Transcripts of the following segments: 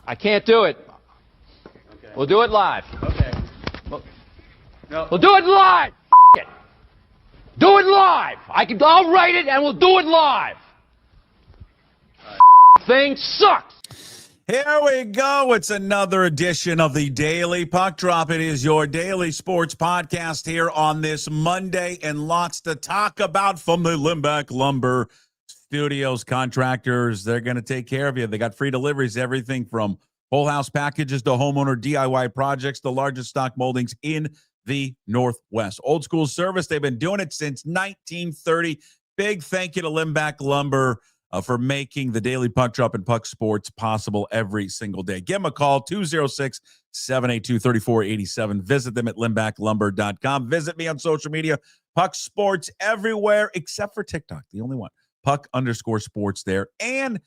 I can't do it. Okay. We'll do it live. Okay. No. We'll do it live. F it. Do it live. I'll write it and we'll do it live. Thing sucks. Here we go. It's another edition of the Daily Puck Drop. It is your daily sports podcast here on this Monday, and lots to talk about from the Limbeck Lumber Studios. Contractors, they're going to take care of you. They got free deliveries, everything from whole house packages to homeowner DIY projects, the largest stock moldings in the Northwest. Old school service. They've been doing it since 1930. Big thank you to Limbeck Lumber for making the Daily Puck Drop and Puck Sports possible every single day. Give them a call, 206-782-3487. Visit them at limbecklumber.com. Visit me on social media, Puck Sports everywhere except for TikTok, the only one, Puck_sports there. And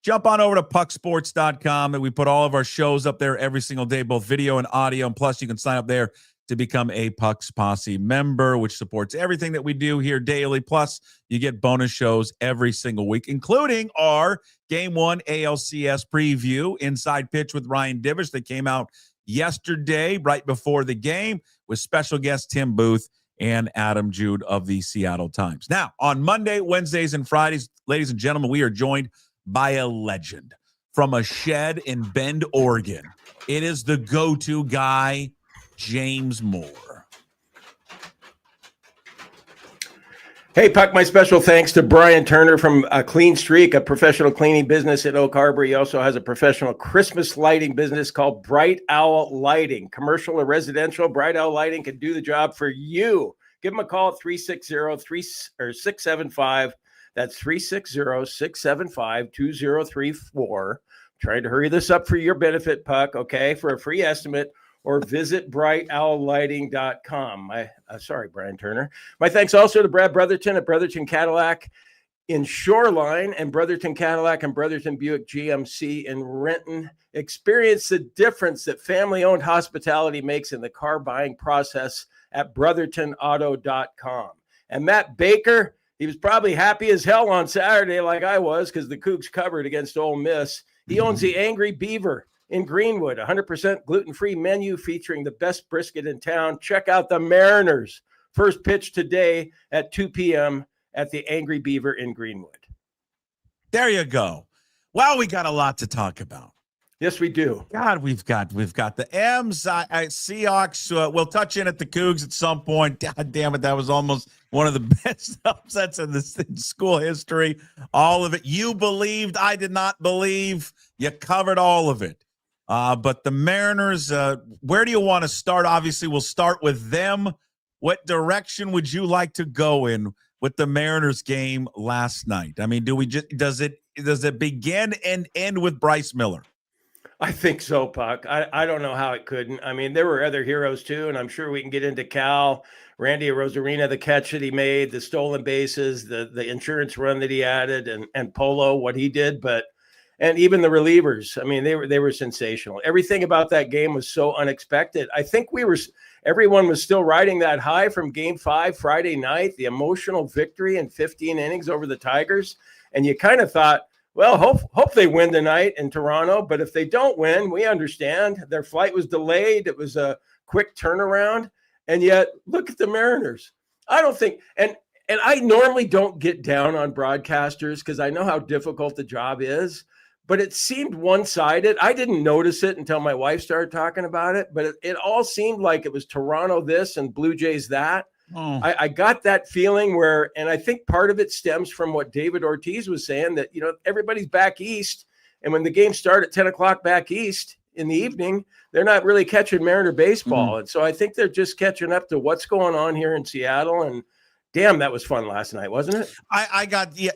jump on over to pucksports.com, and we put all of our shows up there every single day, both video and audio. And plus, you can sign up there to become a Pucks Posse member, which supports everything that we do here daily. Plus, you get bonus shows every single week, including our Game 1 ALCS preview, Inside Pitch with Ryan Divish, that came out yesterday right before the game with special guest Tim Booth and Adam Jude of the Seattle Times. Now, on Monday, Wednesdays, and Fridays, ladies and gentlemen, we are joined by a legend from a shed in Bend, Oregon. It is the go-to guy, James Moore. Hey, Puck, my special thanks to Brian Turner from Clean Streak, a professional cleaning business in Oak Harbor. He also has a professional Christmas lighting business called Bright Owl Lighting. Commercial or residential, Bright Owl Lighting can do the job for you. Give him a call at 360-675. That's 360-675-2034. Trying to hurry this up for your benefit, Puck, okay, for a free estimate, or visit brightowllighting.com. Sorry, Brian Turner. My thanks also to Brad Brotherton at Brotherton Cadillac in Shoreline and Brotherton Cadillac and Brotherton Buick GMC in Renton. Experience the difference that family-owned hospitality makes in the car buying process at brothertonauto.com. And Matt Baker, he was probably happy as hell on Saturday like I was because the Cougs covered against Ole Miss. He owns the Angry Beaver in Greenwood, 100% gluten-free menu featuring the best brisket in town. Check out the Mariners. First pitch today at 2 p.m. at the Angry Beaver in Greenwood. There you go. Well, we got a lot to talk about. Yes, we do. God, we've got the M's, Seahawks. We'll touch in at the Cougs at some point. God damn it, that was almost one of the best upsets in school history. All of it. You believed, I did not believe. You covered all of it. But the Mariners, where do you want to start? Obviously, we'll start with them. What direction would you like to go in with the Mariners game last night? I mean, does it begin and end with Bryce Miller? I think so, Puck. I don't know how it couldn't. I mean, there were other heroes too, and I'm sure we can get into Cal, Randy Arozarena, the catch that he made, the stolen bases, the insurance run that he added, and Polo, what he did, and even the relievers. I mean, they were sensational. Everything about that game was so unexpected. I think everyone was still riding that high from Game 5 Friday night, the emotional victory in 15 innings over the Tigers, and you kind of thought, well, hope they win tonight in Toronto. But if they don't win, we understand. Their flight was delayed. It was a quick turnaround. And yet, look at the Mariners. I don't think – and I normally don't get down on broadcasters because I know how difficult the job is. But it seemed one-sided. I didn't notice it until my wife started talking about it. But it all seemed like it was Toronto this and Blue Jays that. Oh. I got that feeling where, and I think part of it stems from what David Ortiz was saying, that, everybody's back east. And when the games start at 10 o'clock back east in the evening, they're not really catching Mariner baseball. Mm-hmm. And so I think they're just catching up to what's going on here in Seattle. And damn, that was fun last night, wasn't it?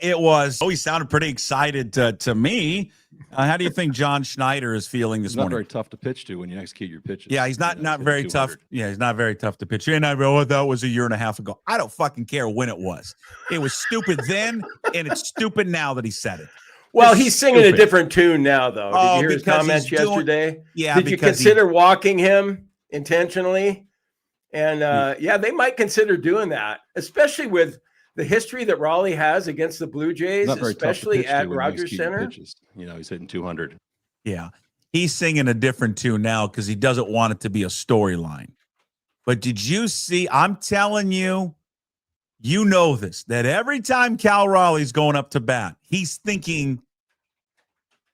It was. Oh, he sounded pretty excited to me. How do you think John Schneider is feeling this morning? Not very tough to pitch to when you execute your pitches. Yeah, he's not very tough. Yeah, he's not very tough to pitch. And that was a year and a half ago. I don't fucking care when it was. It was stupid then, and it's stupid now that he said it. Well, he's singing a different tune now, though. Did you hear his comments yesterday? Yeah. Did you consider walking him intentionally? And they might consider doing that, especially with the history that Raleigh has against the Blue Jays, especially at Rogers Center. He's hitting 200. Yeah. He's singing a different tune now because he doesn't want it to be a storyline. But did you see? I'm telling you, you know this, that every time Cal Raleigh's going up to bat, he's thinking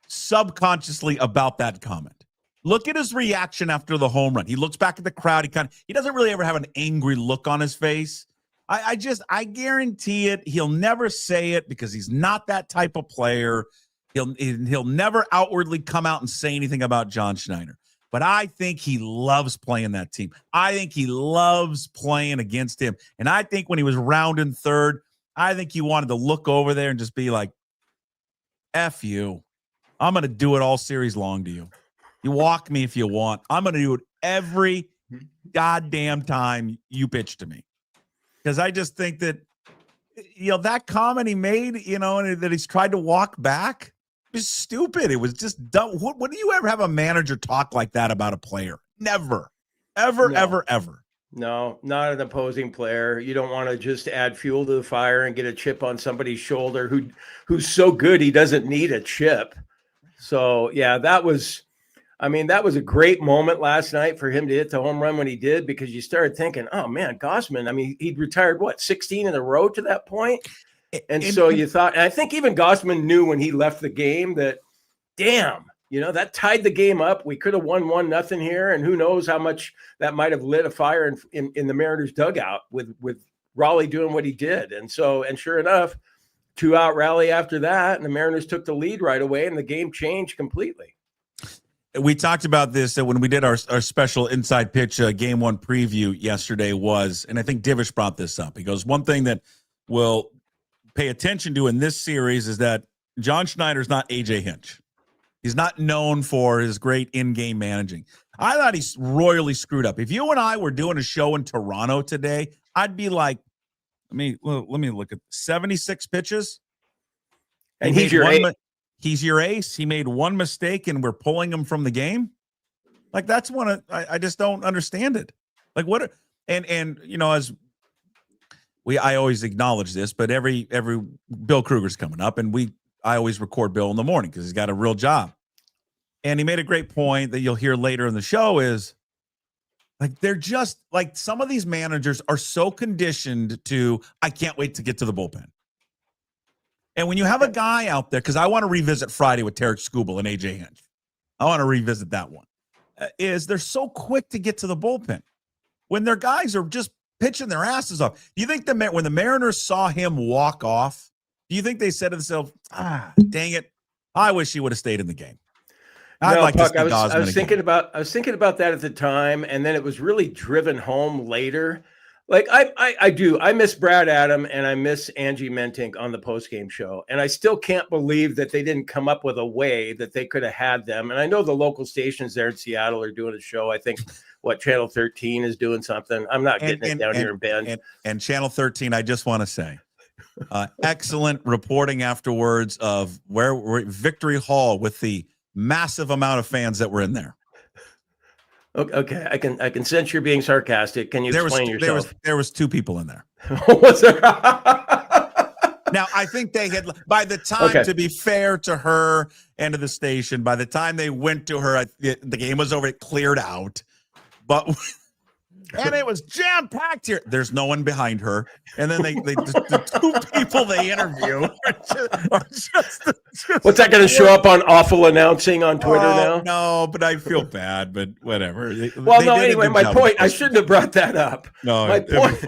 subconsciously about that comment. Look at his reaction after the home run. He looks back at the crowd. He doesn't really ever have an angry look on his face. I guarantee it. He'll never say it because he's not that type of player. He'll never outwardly come out and say anything about John Schneider. But I think he loves playing that team. I think he loves playing against him. And I think when he was rounding third, I think he wanted to look over there and just be like, F you. I'm going to do it all series long to you. You walk me if you want. I'm going to do it every goddamn time you pitch to me. Because I just think that, that comment he made, and that he's tried to walk back, is stupid. It was just dumb. When do you ever have a manager talk like that about a player? Never. Ever, ever. No, not an opposing player. You don't want to just add fuel to the fire and get a chip on somebody's shoulder who's so good he doesn't need a chip. So, yeah, that was a great moment last night for him to hit the home run when he did, because you started thinking, oh, man, Gausman, he'd retired, 16 in a row to that point? And so you thought, and I think even Gausman knew when he left the game that, damn, that tied the game up. We could have won 1-0 here, and who knows how much that might have lit a fire in the Mariners dugout with Raleigh doing what he did. And sure enough, 2-out rally after that, and the Mariners took the lead right away, and the game changed completely. We talked about this when we did our special Inside Pitch Game 1 preview yesterday and I think Divish brought this up. He goes, one thing that will pay attention to in this series is that John Schneider's not AJ Hinch. He's not known for his great in-game managing. I thought he's royally screwed up. If you and I were doing a show in Toronto today, I'd be like, let me look at 76 pitches. And he's your ace. He's your ace. He made one mistake and we're pulling him from the game. Like, that's one I just don't understand it. Like, what? And as I always acknowledge this, but every Bill Krueger's coming up, and I always record Bill in the morning because he's got a real job. And he made a great point that you'll hear later in the show is, like, they're just like, some of these managers are so conditioned to, I can't wait to get to the bullpen. And when you have a guy out there, because I want to revisit Friday with Tarek Skubal and AJ Hinch. I want to revisit that one. Is they're so quick to get to the bullpen when their guys are just pitching their asses off. Do you think when the Mariners saw him walk off, do you think they said to themselves, dang it, I wish he would have stayed in the game? I was thinking about that at the time, and then it was really driven home later. Like, I miss Brad Adam and I miss Angie Mentink on the postgame show. And I still can't believe that they didn't come up with a way that they could have had them. And I know the local stations there in Seattle are doing a show. I think Channel 13 is doing something. I'm not getting it down here in Bend. And Channel 13, I just want to say, excellent reporting afterwards of where we're at Victory Hall with the massive amount of fans that were in there. Okay, I can sense you're being sarcastic. Can you explain yourself? There was 2 people in there. Was there? Now, I think they had, by the time, to be fair to her and to the station, by the time they went to her, the game was over. It cleared out. And it was jam-packed here. There's no one behind her. And then the 2 people they interview are just what's that going to show up on awful announcing on Twitter now? No, but I feel bad, but whatever. Anyway, my point, I shouldn't have brought that up. No, my point,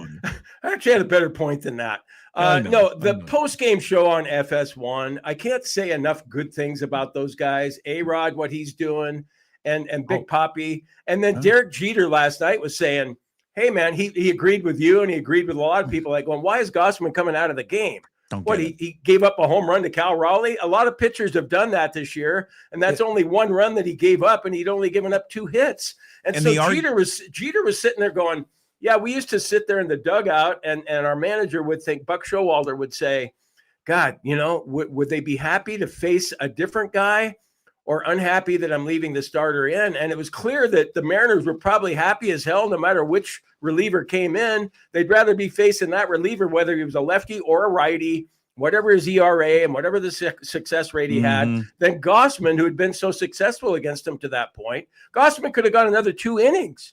I actually had a better point than that. The post-game show on FS1, I can't say enough good things about those guys. A-Rod, what he's doing, and Big Poppy. And then Derek Jeter last night was saying, hey, man, he agreed with you, and he agreed with a lot of people, like, going, why is Gausman coming out of the game? He gave up a home run to Cal Raleigh? A lot of pitchers have done that this year, and that's only one run that he gave up, and he'd only given up 2 hits. And so Jeter was sitting there going, yeah, we used to sit there in the dugout, and our manager would think, Buck Showalter would say, God, would they be happy to face a different guy, or unhappy that I'm leaving the starter in? And it was clear that the Mariners were probably happy as hell no matter which reliever came in. They'd rather be facing that reliever, whether he was a lefty or a righty, whatever his ERA and whatever the success rate he had, then Gausman, who had been so successful against him to that point, Gausman could have got another 2 innings.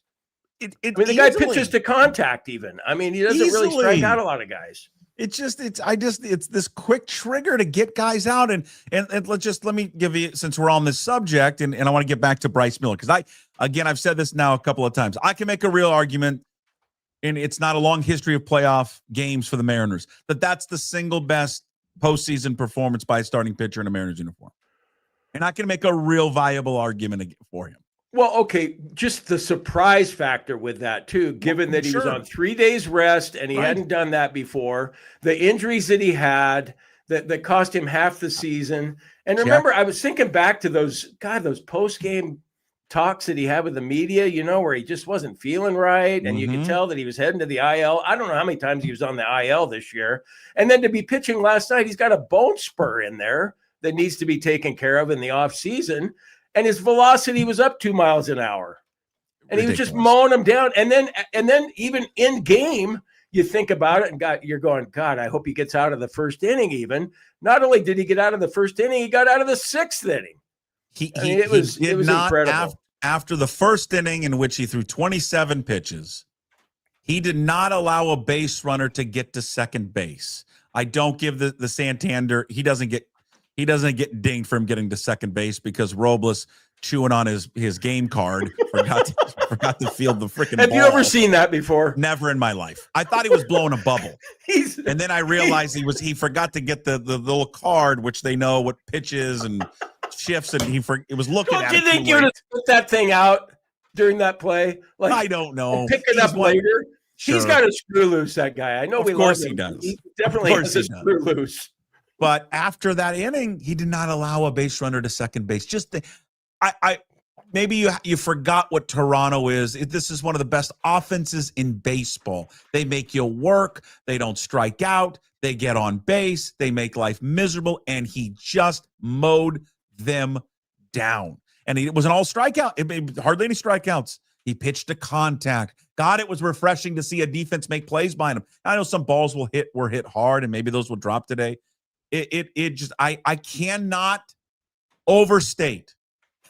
The guy pitches to contact even. I mean, he doesn't really strike out a lot of guys. It's this quick trigger to get guys out. And let me give you, since we're on this subject, and I want to get back to Bryce Miller, because I've said this now a couple of times. I can make a real argument, and it's not a long history of playoff games for the Mariners, that's the single best postseason performance by a starting pitcher in a Mariners uniform. And I can make a real viable argument for him. Well, okay, just the surprise factor with that, too, given that he was on 3 days rest and he hadn't done that before, the injuries that he had that cost him half the season. And remember, I was thinking back to those post-game talks that he had with the media, where he just wasn't feeling right. And you could tell that he was heading to the IL. I don't know how many times he was on the IL this year. And then to be pitching last night, he's got a bone spur in there that needs to be taken care of in the offseason. And his velocity was up 2 miles an hour. And he was just mowing them down. And then even in game, you think about it and you're going, God, I hope he gets out of the first inning even. Not only did he get out of the first inning, he got out of the 6th inning. It was incredible. After the first inning, in which he threw 27 pitches, he did not allow a base runner to get to second base. I don't give the Santander. He doesn't get dinged for him getting to second base because Robles, chewing on his game card, forgot to field the freaking ball. Have you ever seen that before? Never in my life. I thought he was blowing a bubble. And then I realized he forgot to get the little card, which they know what pitches and shifts, and it was looking at it. Don't you think you would have put that thing out during that play? Like, I don't know. Pick it up later. Sure. He's got a screw loose, that guy. I know of course he does. He definitely has a screw loose. But after that inning, he did not allow a base runner to second base. Maybe you forgot what Toronto is. This is one of the best offenses in baseball. They make you work. They don't strike out. They get on base. They make life miserable. And he just mowed them down. And it was an all strikeout. Hardly any strikeouts. He pitched to contact. God, it was refreshing to see a defense make plays behind him. I know some balls were hit hard, and maybe those will drop today. I cannot overstate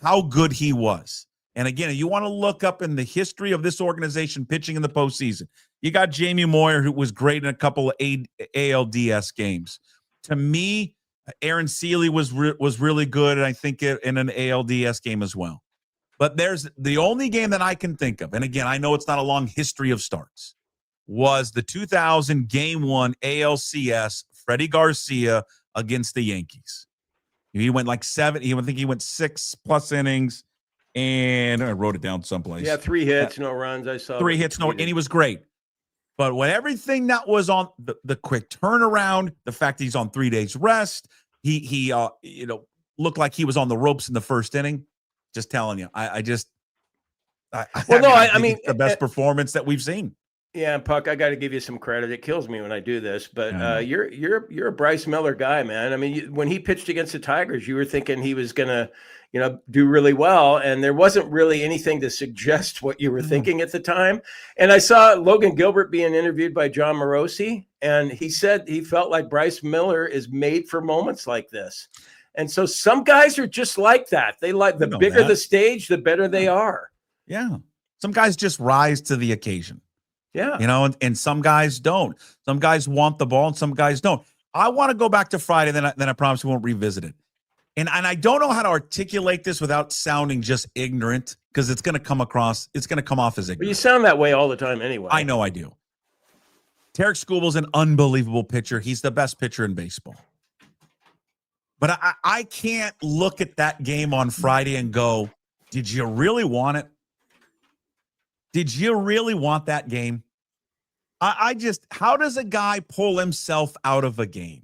how good he was. And again, you want to look up in the history of this organization pitching in the postseason. You got Jamie Moyer, who was great in a couple of ALDS games. To me, Aaron Seeley was really good, and I think in an ALDS game as well. But there's the only game that I can think of, and again, I know it's not a long history of starts, was the 2000 Game 1 ALCS, Freddie Garcia against the Yankees. He went like 7. I think he went 6+ innings, and I wrote it down someplace. Yeah, 3 hits, no runs. I saw 3 hits, and he was great. But with everything that was on the quick turnaround, the fact that he's on 3 days rest, he looked like he was on the ropes in the first inning. Just telling you, I mean, the best performance that we've seen. Yeah, Puck, I got to give you some credit. It kills me when I do this, but you're a Bryce Miller guy, man. I mean, when he pitched against the Tigers, you were thinking he was gonna, do really well, and there wasn't really anything to suggest what you were thinking at the time. And I saw Logan Gilbert being interviewed by John Morosi, and he said he felt like Bryce Miller is made for moments like this. And so some guys are just like that. They like the bigger the stage, the better they are. Yeah. Some guys just rise to the occasion. Yeah. And some guys don't. Some guys want the ball and some guys don't. I want to go back to Friday, then I promise we won't revisit it. And I don't know how to articulate this without sounding just ignorant, because it's going to come off as ignorant. But you sound that way all the time anyway. I know I do. Tarek Skubal's an unbelievable pitcher. He's the best pitcher in baseball. But I can't look at that game on Friday and go, did you really want it? Did you really want that game? How does a guy pull himself out of a game?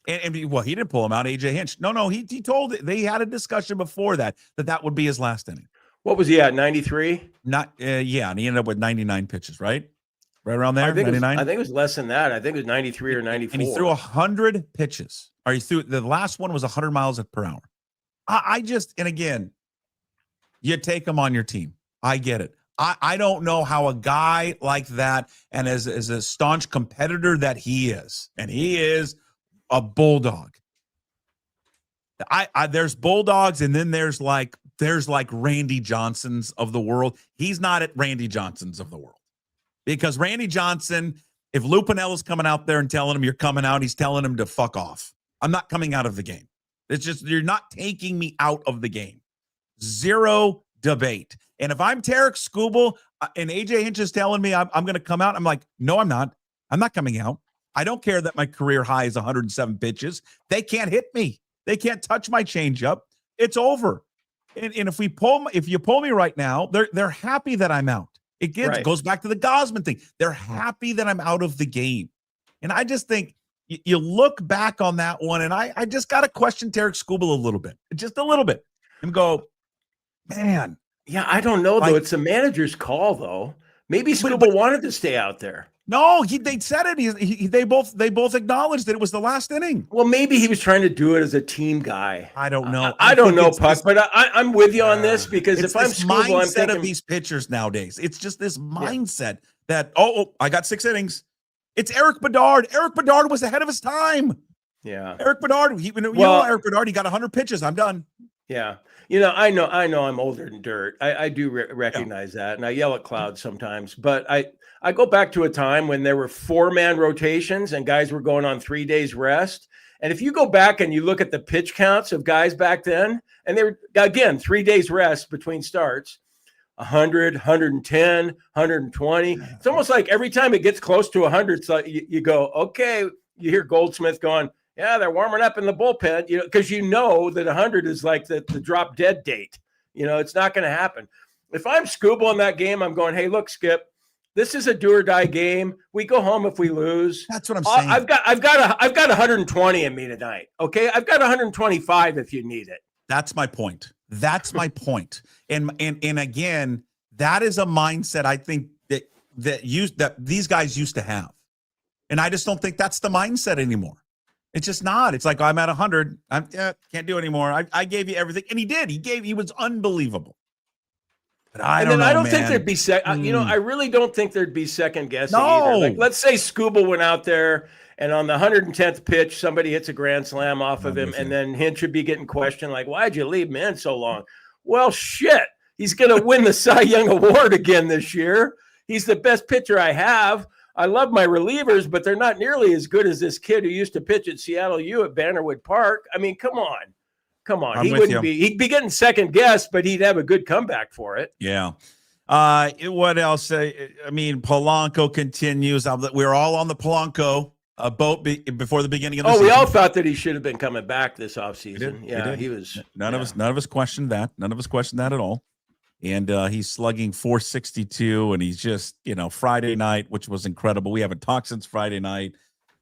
And he didn't pull him out, AJ Hinch. No, he told it. They had a discussion before that would be his last inning. What was he at, 93? And he ended up with 99 pitches, right? Right around there, 99? I think it was less than that. I think it was 93 or 94. And he threw 100 pitches. Or he threw, the last one was 100 miles per hour. And again, you take him on your team. I get it. I don't know how a guy like that, and as a staunch competitor that he is, and he is a bulldog. There's bulldogs, and then there's like Randy Johnsons of the world. He's not at Randy Johnsons of the world, because Randy Johnson, if Lou Pinella's coming out there and telling him you're coming out, he's telling him to fuck off. I'm not coming out of the game. It's just, you're not taking me out of the game. Zero debate. And if I'm Tarek Skubal and AJ Hinch is telling me I'm going to come out, I'm like, no, I'm not. I'm not coming out. I don't care that my career high is 107 pitches. They can't hit me. They can't touch my changeup. It's over. And if you pull me right now, they're happy that I'm out. It goes back to the Gausman thing. They're happy that I'm out of the game. And I just think you look back on that one, and I just got to question Tarek Skubal a little bit, just a little bit, and go, man. Yeah, I don't know, though. It's the manager's call, though. Maybe Skubal wanted to stay out there. No, they said it. They both acknowledged that it was the last inning. Well, maybe he was trying to do it as a team guy. I don't know. I don't know, Puck, but I'm with you on this, because if I'm Skubal, I'm thinking of these pitchers nowadays. It's just this mindset that I got 6 innings. It's Eric Bedard. Eric Bedard was ahead of his time. Yeah, Eric Bedard. Eric Bedard. He got 100 pitches. I'm done. Yeah. I know I'm older than dirt. I do recognize that. And I yell at clouds sometimes, but I go back to a time when there were 4-man rotations and guys were going on 3 days rest. And if you go back and you look at the pitch counts of guys back then, and they were, again, 3 days rest between starts, 100, 110, 120. It's almost like every time it gets close to 100, it's like you go, okay, you hear Goldsmith going, yeah, they're warming up in the bullpen, because you know that 100 is like the drop dead date. It's not going to happen. If I'm Skubal in that game, I'm going, hey, look, Skip, this is a do or die game. We go home if we lose. That's what I'm saying. I've got 120 in me tonight. Okay, I've got 125 if you need it. That's my point. And again, that is a mindset I think that these guys used to have, and I just don't think that's the mindset anymore. It's just not. It's like, I'm at 100. Can't do anymore. I gave you everything, and he did. He was unbelievable. But I don't think there'd be I really don't think there'd be second guessing No. either. Like, let's say Skubal went out there, and on the 110th pitch, somebody hits a grand slam off of him, and then Hinch would be getting questioned, like, why'd you leave him in so long? Well, shit. He's going to win the Cy Young Award again this year. He's the best pitcher I have. I love my relievers, but they're not nearly as good as this kid who used to pitch at Seattle U at Bannerwood Park. I mean, come on. He'd be getting second guess, but he'd have a good comeback for it. Yeah. What else? Polanco continues. We're all on the Polanco boat before the beginning of the season. We all thought that he should have been coming back this offseason. He was. None of us questioned that. None of us questioned that at all. And he's slugging 462, and he's just, Friday night, which was incredible. We haven't talked since Friday night,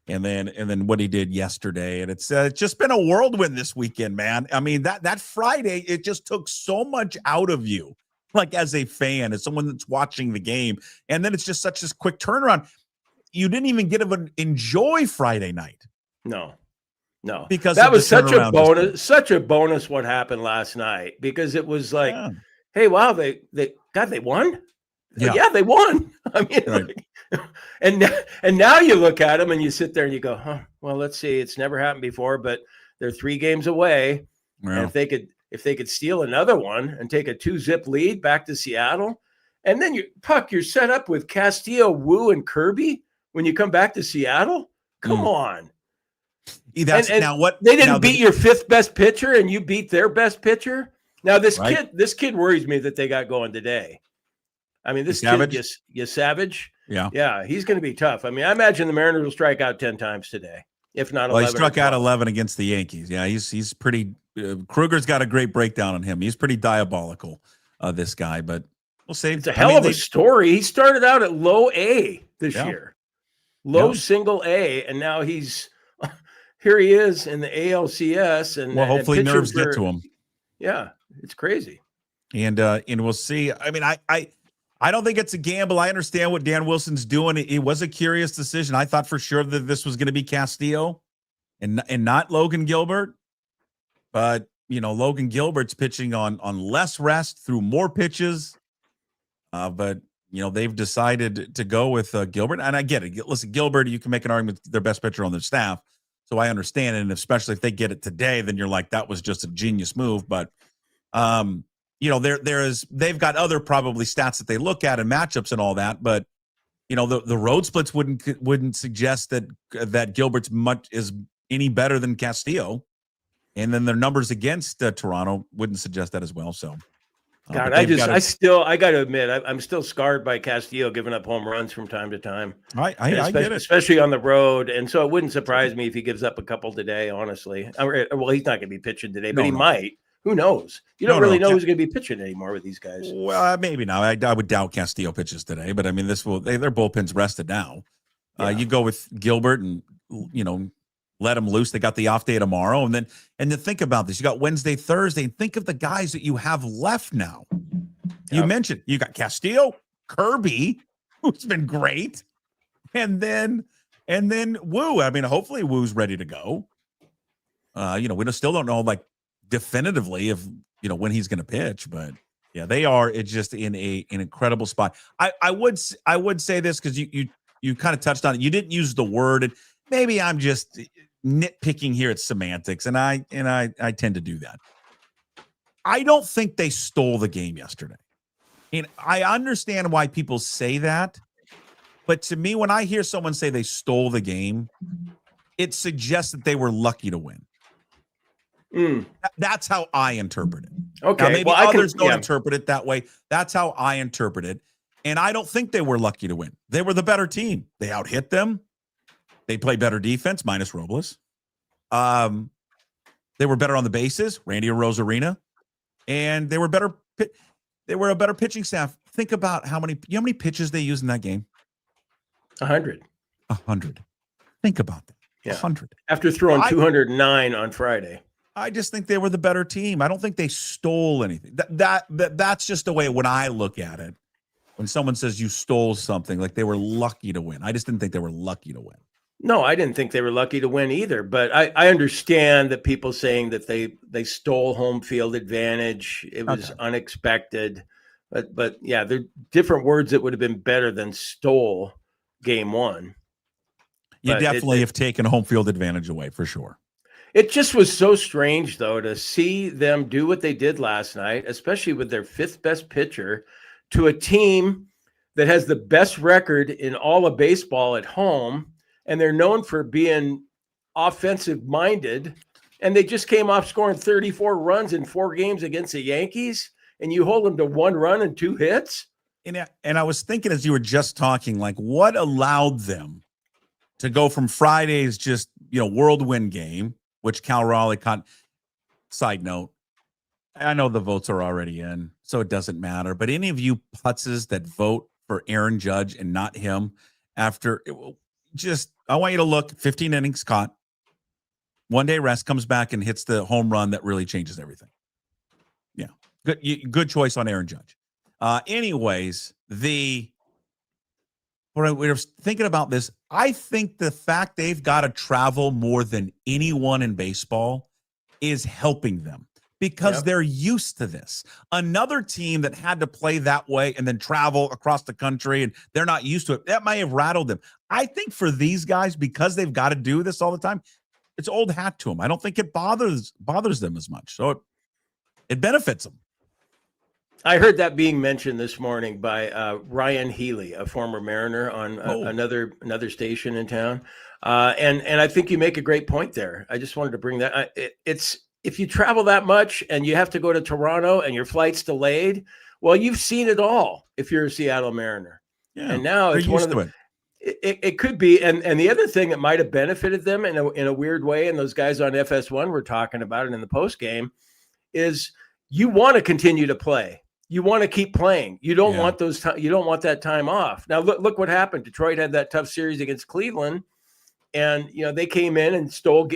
and then what he did yesterday, and it's just been a whirlwind this weekend, man. I mean, that Friday, it just took so much out of you, like as a fan, as someone that's watching the game, and then it's just such a quick turnaround. You didn't even get to enjoy Friday night. No, because that was such a bonus. What happened last night, because it was like. Yeah. Hey, wow, they won? Yeah, they won. I mean, right. and now you look at them and you sit there and you go, well, let's see. It's never happened before, but they're 3 games away. Yeah. And if they could steal another one and take a 2-zip lead back to Seattle, and then you're set up with Castillo, Wu, and Kirby when you come back to Seattle. Come on. Now what? They didn't beat your 5th best pitcher, and you beat their best pitcher. Now this kid worries me that they got going today. I mean, this kid, Savage. Yeah, he's going to be tough. I mean, I imagine the Mariners will strike out 10 times today, if not 11. Well, he struck out 11 against the Yankees. Yeah, he's pretty. Krueger's got a great breakdown on him. He's pretty diabolical, this guy. But we'll see. It's a hell of a story. He started out at low A this year, single A, and now he's here. He is in the ALCS, and hopefully nerves get to him. Yeah. It's crazy. And we'll see. I mean, I don't think it's a gamble. I understand what Dan Wilson's doing. It was a curious decision. I thought for sure that this was going to be Castillo and not Logan Gilbert. But, Logan Gilbert's pitching on less rest through more pitches. But, they've decided to go with Gilbert. And I get it. Listen, Gilbert, you can make an argument their best pitcher on their staff. So I understand it. And especially if they get it today, then you're like, that was just a genius move. But, they've got other probably stats that they look at and matchups and all that. But, the road splits wouldn't suggest that Gilbert's is any better than Castillo. And then their numbers against Toronto wouldn't suggest that as well. So, God, I got to admit, I'm still scarred by Castillo giving up home runs from time to time. I get it, especially on the road, and so it wouldn't surprise me if he gives up a couple today. Honestly, well, he's not going to be pitching today, but he might. Who knows? You don't really know who's going to be pitching anymore with these guys. Well, maybe not. I would doubt Castillo pitches today, but I mean, their bullpen's rested now. Yeah. You go with Gilbert and let them loose. They got the off day tomorrow, and then think about this. You got Wednesday, Thursday, and think of the guys that you have left now. You mentioned you got Castillo, Kirby, who's been great, and then Wu. I mean, hopefully Wu's ready to go. We still don't know like definitively if when he's going to pitch, but yeah, they are. It's just in an incredible spot. I would say this because you kind of touched on it. You didn't use the word, and maybe I'm just nitpicking here at semantics, and I tend to do that. I don't think they stole the game yesterday. And I understand why people say that, but to me, when I hear someone say they stole the game, it suggests that they were lucky to win. That's how I interpret it. Okay. Now, maybe others don't interpret it that way. That's how I interpret it. And I don't think they were lucky to win. They were the better team. They out-hit them. They play better defense, minus Robles. They were better on the bases, Randy Rosarina, and they were better. They were a better pitching staff. Think about how many pitches they used in that game. 100. 100. Think about that. Yeah. 100. After throwing 209 on Friday. I just think they were the better team. I don't think they stole anything. That's just the way when I look at it. When someone says you stole something, like they were lucky to win. I just didn't think they were lucky to win. No, I didn't think they were lucky to win either. But I understand that people saying that they stole home field advantage. It was unexpected. But yeah, they're different words that would have been better than stole game one. You definitely have taken home field advantage away for sure. It just was so strange, though, to see them do what they did last night, especially with their fifth best pitcher, to a team that has the best record in all of baseball at home. And they're known for being offensive minded. And they just came off scoring 34 runs in 4 games against the Yankees. And you hold them to 1 run and 2 hits. And I was thinking as you were just talking, like what allowed them to go from Friday's just, whirlwind game, which Cal Raleigh caught. Side note, I know the votes are already in, so it doesn't matter. But any of you putzes that vote for Aaron Judge and not him after I want you to look 15 innings caught, 1 day rest, comes back and hits the home run that really changes everything. Yeah. Good choice on Aaron Judge. Anyways, when we were thinking about this, I think the fact they've got to travel more than anyone in baseball is helping them because they're used to this. Another team that had to play that way and then travel across the country and they're not used to it, that might have rattled them. I think for these guys, because they've got to do this all the time, it's old hat to them. I don't think it bothers them as much. So it benefits them. I heard that being mentioned this morning by Ryan Healy, a former Mariner on another station in town. And I think you make a great point there. I just wanted to bring that. It's if you travel that much and you have to go to Toronto and your flight's delayed, well, you've seen it all if you're a Seattle Mariner. Yeah, and now it's one of the. It could be, and the other thing that might have benefited them in a weird way, and those guys on FS1 were talking about it in the post game, is you want to continue to play. You want to keep playing. You don't want you don't want that time off. Now look what happened. Detroit had that tough series against Cleveland, and they came in and stole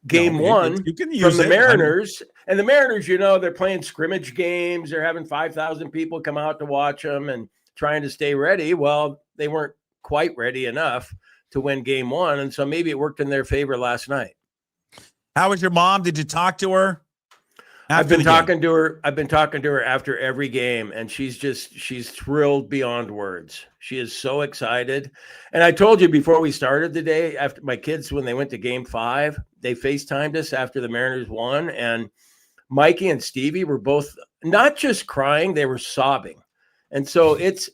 game one from the Mariners. And the Mariners, they're playing scrimmage games. They're having 5,000 people come out to watch them and trying to stay ready. Well, they weren't quite ready enough to win game one, and so maybe it worked in their favor last night. How was your mom? Did you talk to her? I've been talking to her after every game, and she's thrilled beyond words. She is so excited. And I told you before we started the day, after my kids, when they went to game 5, they FaceTimed us after the Mariners won, and Mikey and Stevie were both not just crying, they were sobbing. And so it's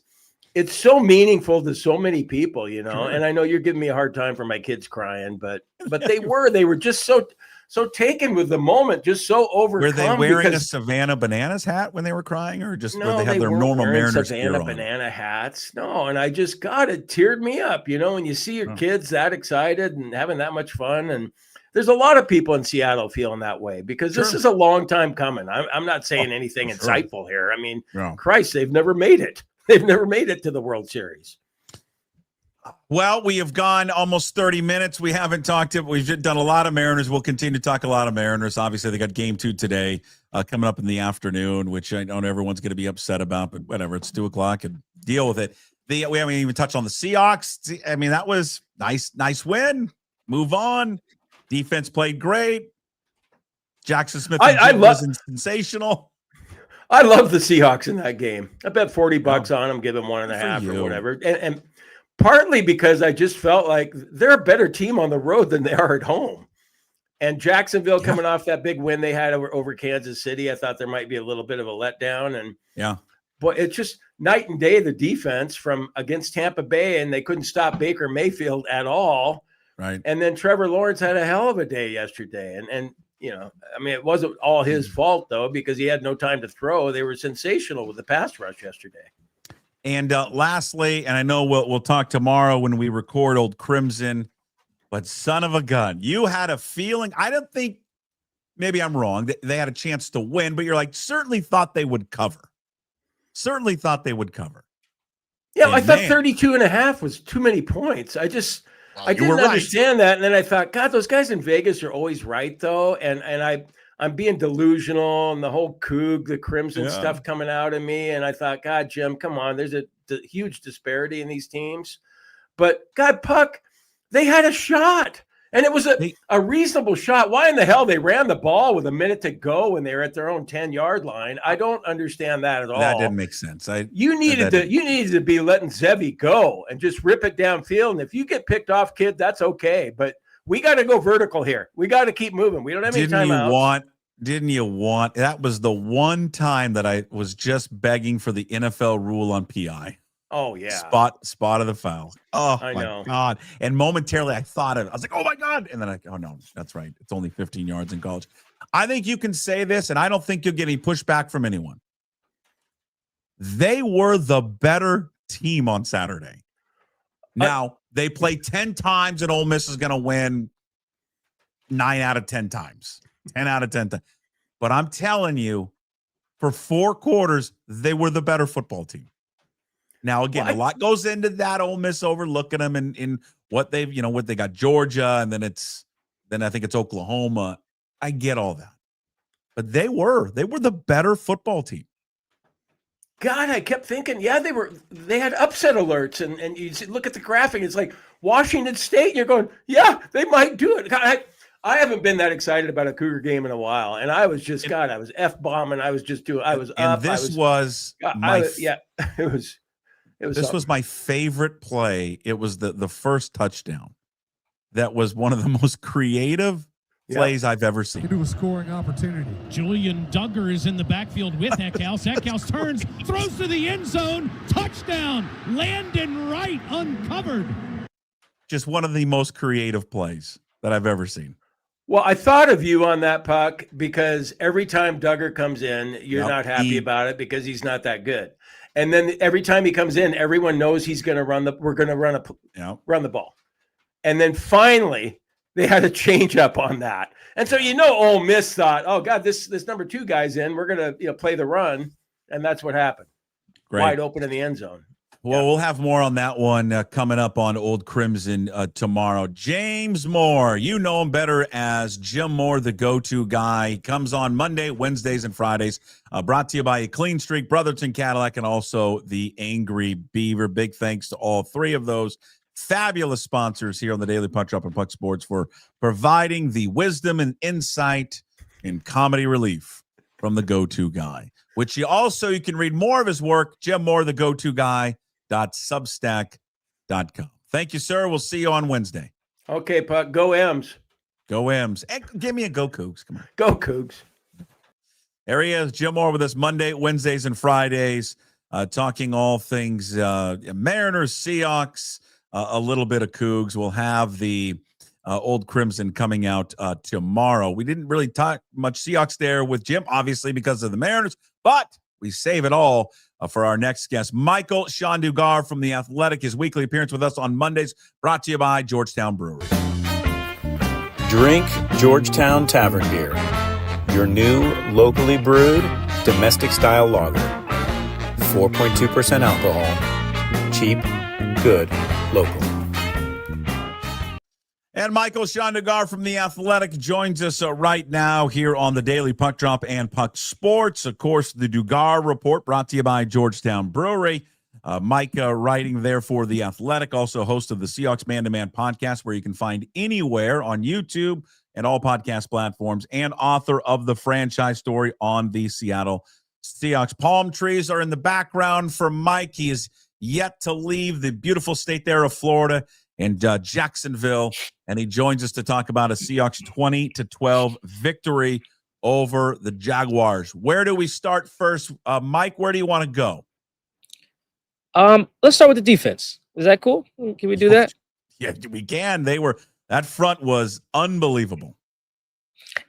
so meaningful to so many people, you know. Sure. And I know you're giving me a hard time for my kids crying, but they were just so taken with the moment, just so overcome. Were they wearing a Savannah Bananas hat when they were crying, or just no, they have their normal Mariners Savannah Banana hats? No, and I just it teared me up, you know, when you see your kids that excited and having that much fun. And there's a lot of people in Seattle feeling that way because this is a long time coming. I'm not saying anything insightful here. I mean, Christ, they've never made it. They've never made it to the World Series. Well, we have gone almost 30 minutes. We haven't talked to, we've done a lot of Mariners. We'll continue to talk a lot of Mariners. Obviously, they got game 2 today coming up in the afternoon, which I know everyone's going to be upset about, but whatever. It's 2:00 and deal with it. We haven't even touched on the Seahawks. I mean, that was nice win. Move on. Defense played great. Jackson Smith was sensational. I love the Seahawks in that game. I bet $40 on them, give them 1.5 or whatever. And partly because I just felt like they're a better team on the road than they are at home. And Jacksonville coming off that big win they had over Kansas City, I thought there might be a little bit of a letdown. And but it's just night and day, the defense from against Tampa Bay, and they couldn't stop Baker Mayfield at all. Right. And then Trevor Lawrence had a hell of a day yesterday. And you know, I mean, it wasn't all his fault, though, because he had no time to throw. They were sensational with the pass rush yesterday. And lastly, and I know we'll talk tomorrow when we record Old Crimson, but son of a gun, you had a feeling. I don't think, maybe I'm wrong, they had a chance to win, but you're like, certainly thought they would cover. Certainly thought they would cover. Yeah, and I thought 32.5 was too many points. I didn't understand that. And then I thought, God, those guys in Vegas are always right, though. And I'm being delusional, and the whole the Crimson stuff coming out of me. And I thought, God, Jim, come on. There's a huge disparity in these teams. But, God, Puck, they had a shot. And it was a reasonable shot. Why in the hell they ran the ball with a minute to go when they were at their own 10-yard line? I don't understand that at all. That didn't make sense. You needed to be letting Zevi go and just rip it downfield. And if you get picked off, kid, that's okay. But we got to go vertical here. We got to keep moving. We don't have any timeouts. Didn't you want? That was the one time that I was just begging for the NFL rule on PI. Oh yeah, spot of the foul. Oh my God! And momentarily, I thought of it. I was like, "Oh my God!" And then oh no, that's right. It's only 15 yards in college. I think you can say this, and I don't think you'll get any pushback from anyone. They were the better team on Saturday. Now they play 10 times, and Ole Miss is going to win 9 out of 10 times, 10 out of 10 times. But I'm telling you, for 4 quarters, they were the better football team. Now, again, a lot goes into that. Ole Miss overlooking them in what they've, what they got Georgia, and then I think it's Oklahoma. I get all that. But they were the better football team. God, I kept thinking, they had upset alerts, and you look at the graphic, it's like Washington State, and you're going, yeah, they might do it. God, I haven't been that excited about a Cougar game in a while, and I was just, I was F-bombing. I was just doing, I was up. And this was This was my favorite play. It was the first touchdown. That was one of the most creative plays I've ever seen. Into a scoring opportunity. Julian Dugar is in the backfield with Eckhouse. Eckhouse turns, throws to the end zone. Touchdown. Landon Wright uncovered. Just one of the most creative plays that I've ever seen. Well, I thought of you on that, Puck, because every time Duggar comes in, you're not happy about it because he's not that good. And then every time he comes in, everyone knows he's going to run the ball. And then finally, they had a change up on that. And so, Ole Miss thought, oh God, this number 2 guy's in. We're going to play the run. And that's what happened. Great. Wide open in the end zone. Well, we'll have more on that one coming up on Old Crimson tomorrow. James Moore, you know him better as Jim Moore, the go-to guy. He comes on Monday, Wednesdays, and Fridays. Brought to you by A Clean Streak, Brotherton Cadillac, and also the Angry Beaver. Big thanks to all 3 of those fabulous sponsors here on the Daily Punch Up and Puck Sports for providing the wisdom and insight and comedy relief from the go-to guy, which you can read more of his work, Jim Moore, the go-to guy.substack.com. Thank you, sir. We'll see you on Wednesday. Okay, Puck. Go M's. Go M's. And give me a go Cougs. Come on. Go Cougs. There he is, Jim Moore with us Monday, Wednesdays, and Fridays, talking all things Mariners, Seahawks, a little bit of Cougs. We'll have the Old Crimson coming out tomorrow. We didn't really talk much Seahawks there with Jim, obviously, because of the Mariners, but we save it all for our next guest, Michael-Shawn Dugar from The Athletic, his weekly appearance with us on Mondays, brought to you by Georgetown Brewery. Drink Georgetown Tavern Beer, your new locally brewed domestic-style lager. 4.2% alcohol. Cheap, good, local. And Michael-Shawn Dugar from The Athletic joins us right now here on the Daily Puck Drop and Puck Sports. Of course, the Dugar Report brought to you by Georgetown Brewery. Mike writing there for The Athletic, also host of the Seahawks Man-to-Man podcast, where you can find anywhere on YouTube and all podcast platforms, and author of the franchise story on the Seattle Seahawks. Palm trees are in the background for Mike. He is yet to leave the beautiful state there of Florida and Jacksonville, and he joins us to talk about a Seahawks 20-12 victory over the Jaguars. Where do we start first? Mike, where do you want to go? Let's start with the defense. Is that cool? Can we do that? Yeah, we can. That front was unbelievable.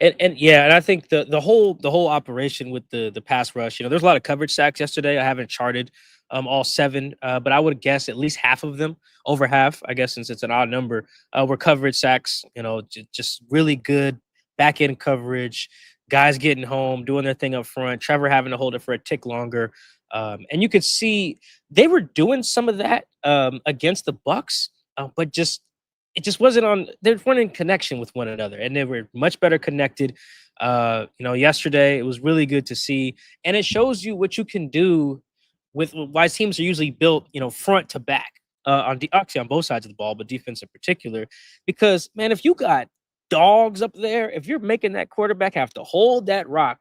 And I think the whole operation with the pass rush, there's a lot of coverage sacks yesterday. I haven't charted all 7, but I would guess at least half of them, over half, I guess, since it's an odd number, were coverage sacks. Just really good back end coverage, guys getting home, doing their thing up front, Trevor having to hold it for a tick longer. And you could see they were doing some of that against the Bucs, but it just wasn't on. They weren't in connection with one another, and they were much better connected. Yesterday it was really good to see, and it shows you what you can do with why teams are usually built, front to back actually on both sides of the ball, but defense in particular. Because man, if you got dogs up there, if you're making that quarterback have to hold that rock,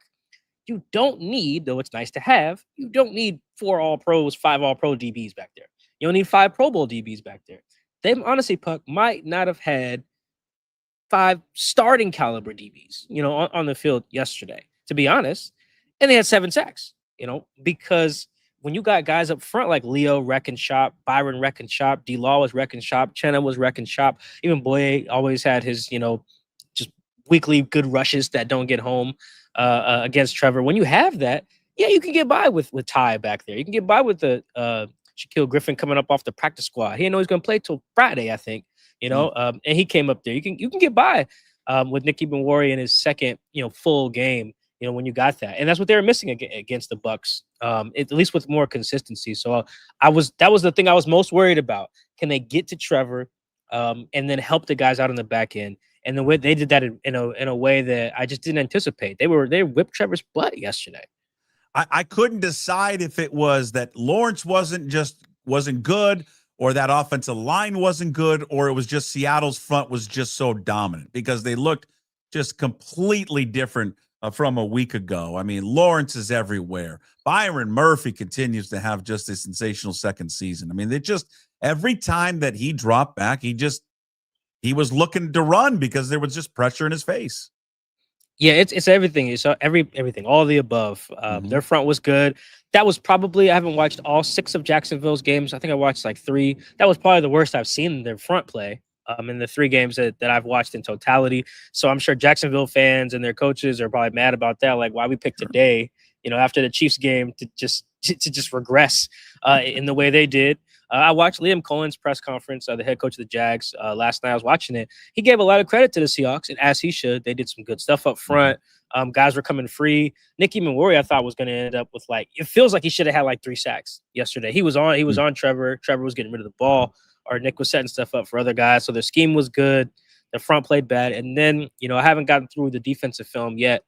you don't need, though it's nice to have, you don't need 4 All-Pros, 5 All-Pro DBs back there. You don't need 5 Pro Bowl DBs back there. They honestly, Puck, might not have had 5 starting caliber DBs, on the field yesterday, to be honest. And they had 7 sacks, because when you got guys up front like Leo wrecking shop, Byron wrecking shop, D-Law was wrecking shop, Chenna was wrecking shop, even Boye always had his, just weekly good rushes that don't get home against Trevor. When you have that, yeah, you can get by with Ty back there. You can get by with the Shaquille Griffin coming up off the practice squad. He didn't know he was going to play till Friday, I think. And he came up there. You can get by with Nicky Benwari in his second, full game. When you got that, and that's what they were missing against the Bucs, at least with more consistency. So that was the thing I was most worried about. Can they get to Trevor, and then help the guys out on the back end? And the way they did that in a way that I just didn't anticipate. They whipped Trevor's butt yesterday. I couldn't decide if it was that Lawrence wasn't good, or that offensive line wasn't good, or it was just Seattle's front was just so dominant, because they looked just completely different from a week ago. I mean, Lawrence is everywhere. Byron Murphy continues to have just a sensational second season. I mean, every time that he dropped back, he was looking to run because there was just pressure in his face. Yeah, it's everything. It's everything, all the above. Their front was good. That was probably, I haven't watched all 6 of Jacksonville's games. I think I watched like 3. That was probably the worst I've seen their front play in the 3 games that I've watched in totality. So I'm sure Jacksonville fans and their coaches are probably mad about that. Like, why we picked today, after the Chiefs game to just regress in the way they did. I watched Liam Cohen's press conference, the head coach of the Jags, last night. I was watching it. He gave a lot of credit to the Seahawks, and as he should. They did some good stuff up front. Guys were coming free. Nicky Benwari, I thought, was going to end up with it feels like he should have had 3 sacks yesterday. He was on Trevor. Trevor was getting rid of the ball, or Nick was setting stuff up for other guys. So their scheme was good. The front played bad. And then, I haven't gotten through the defensive film yet,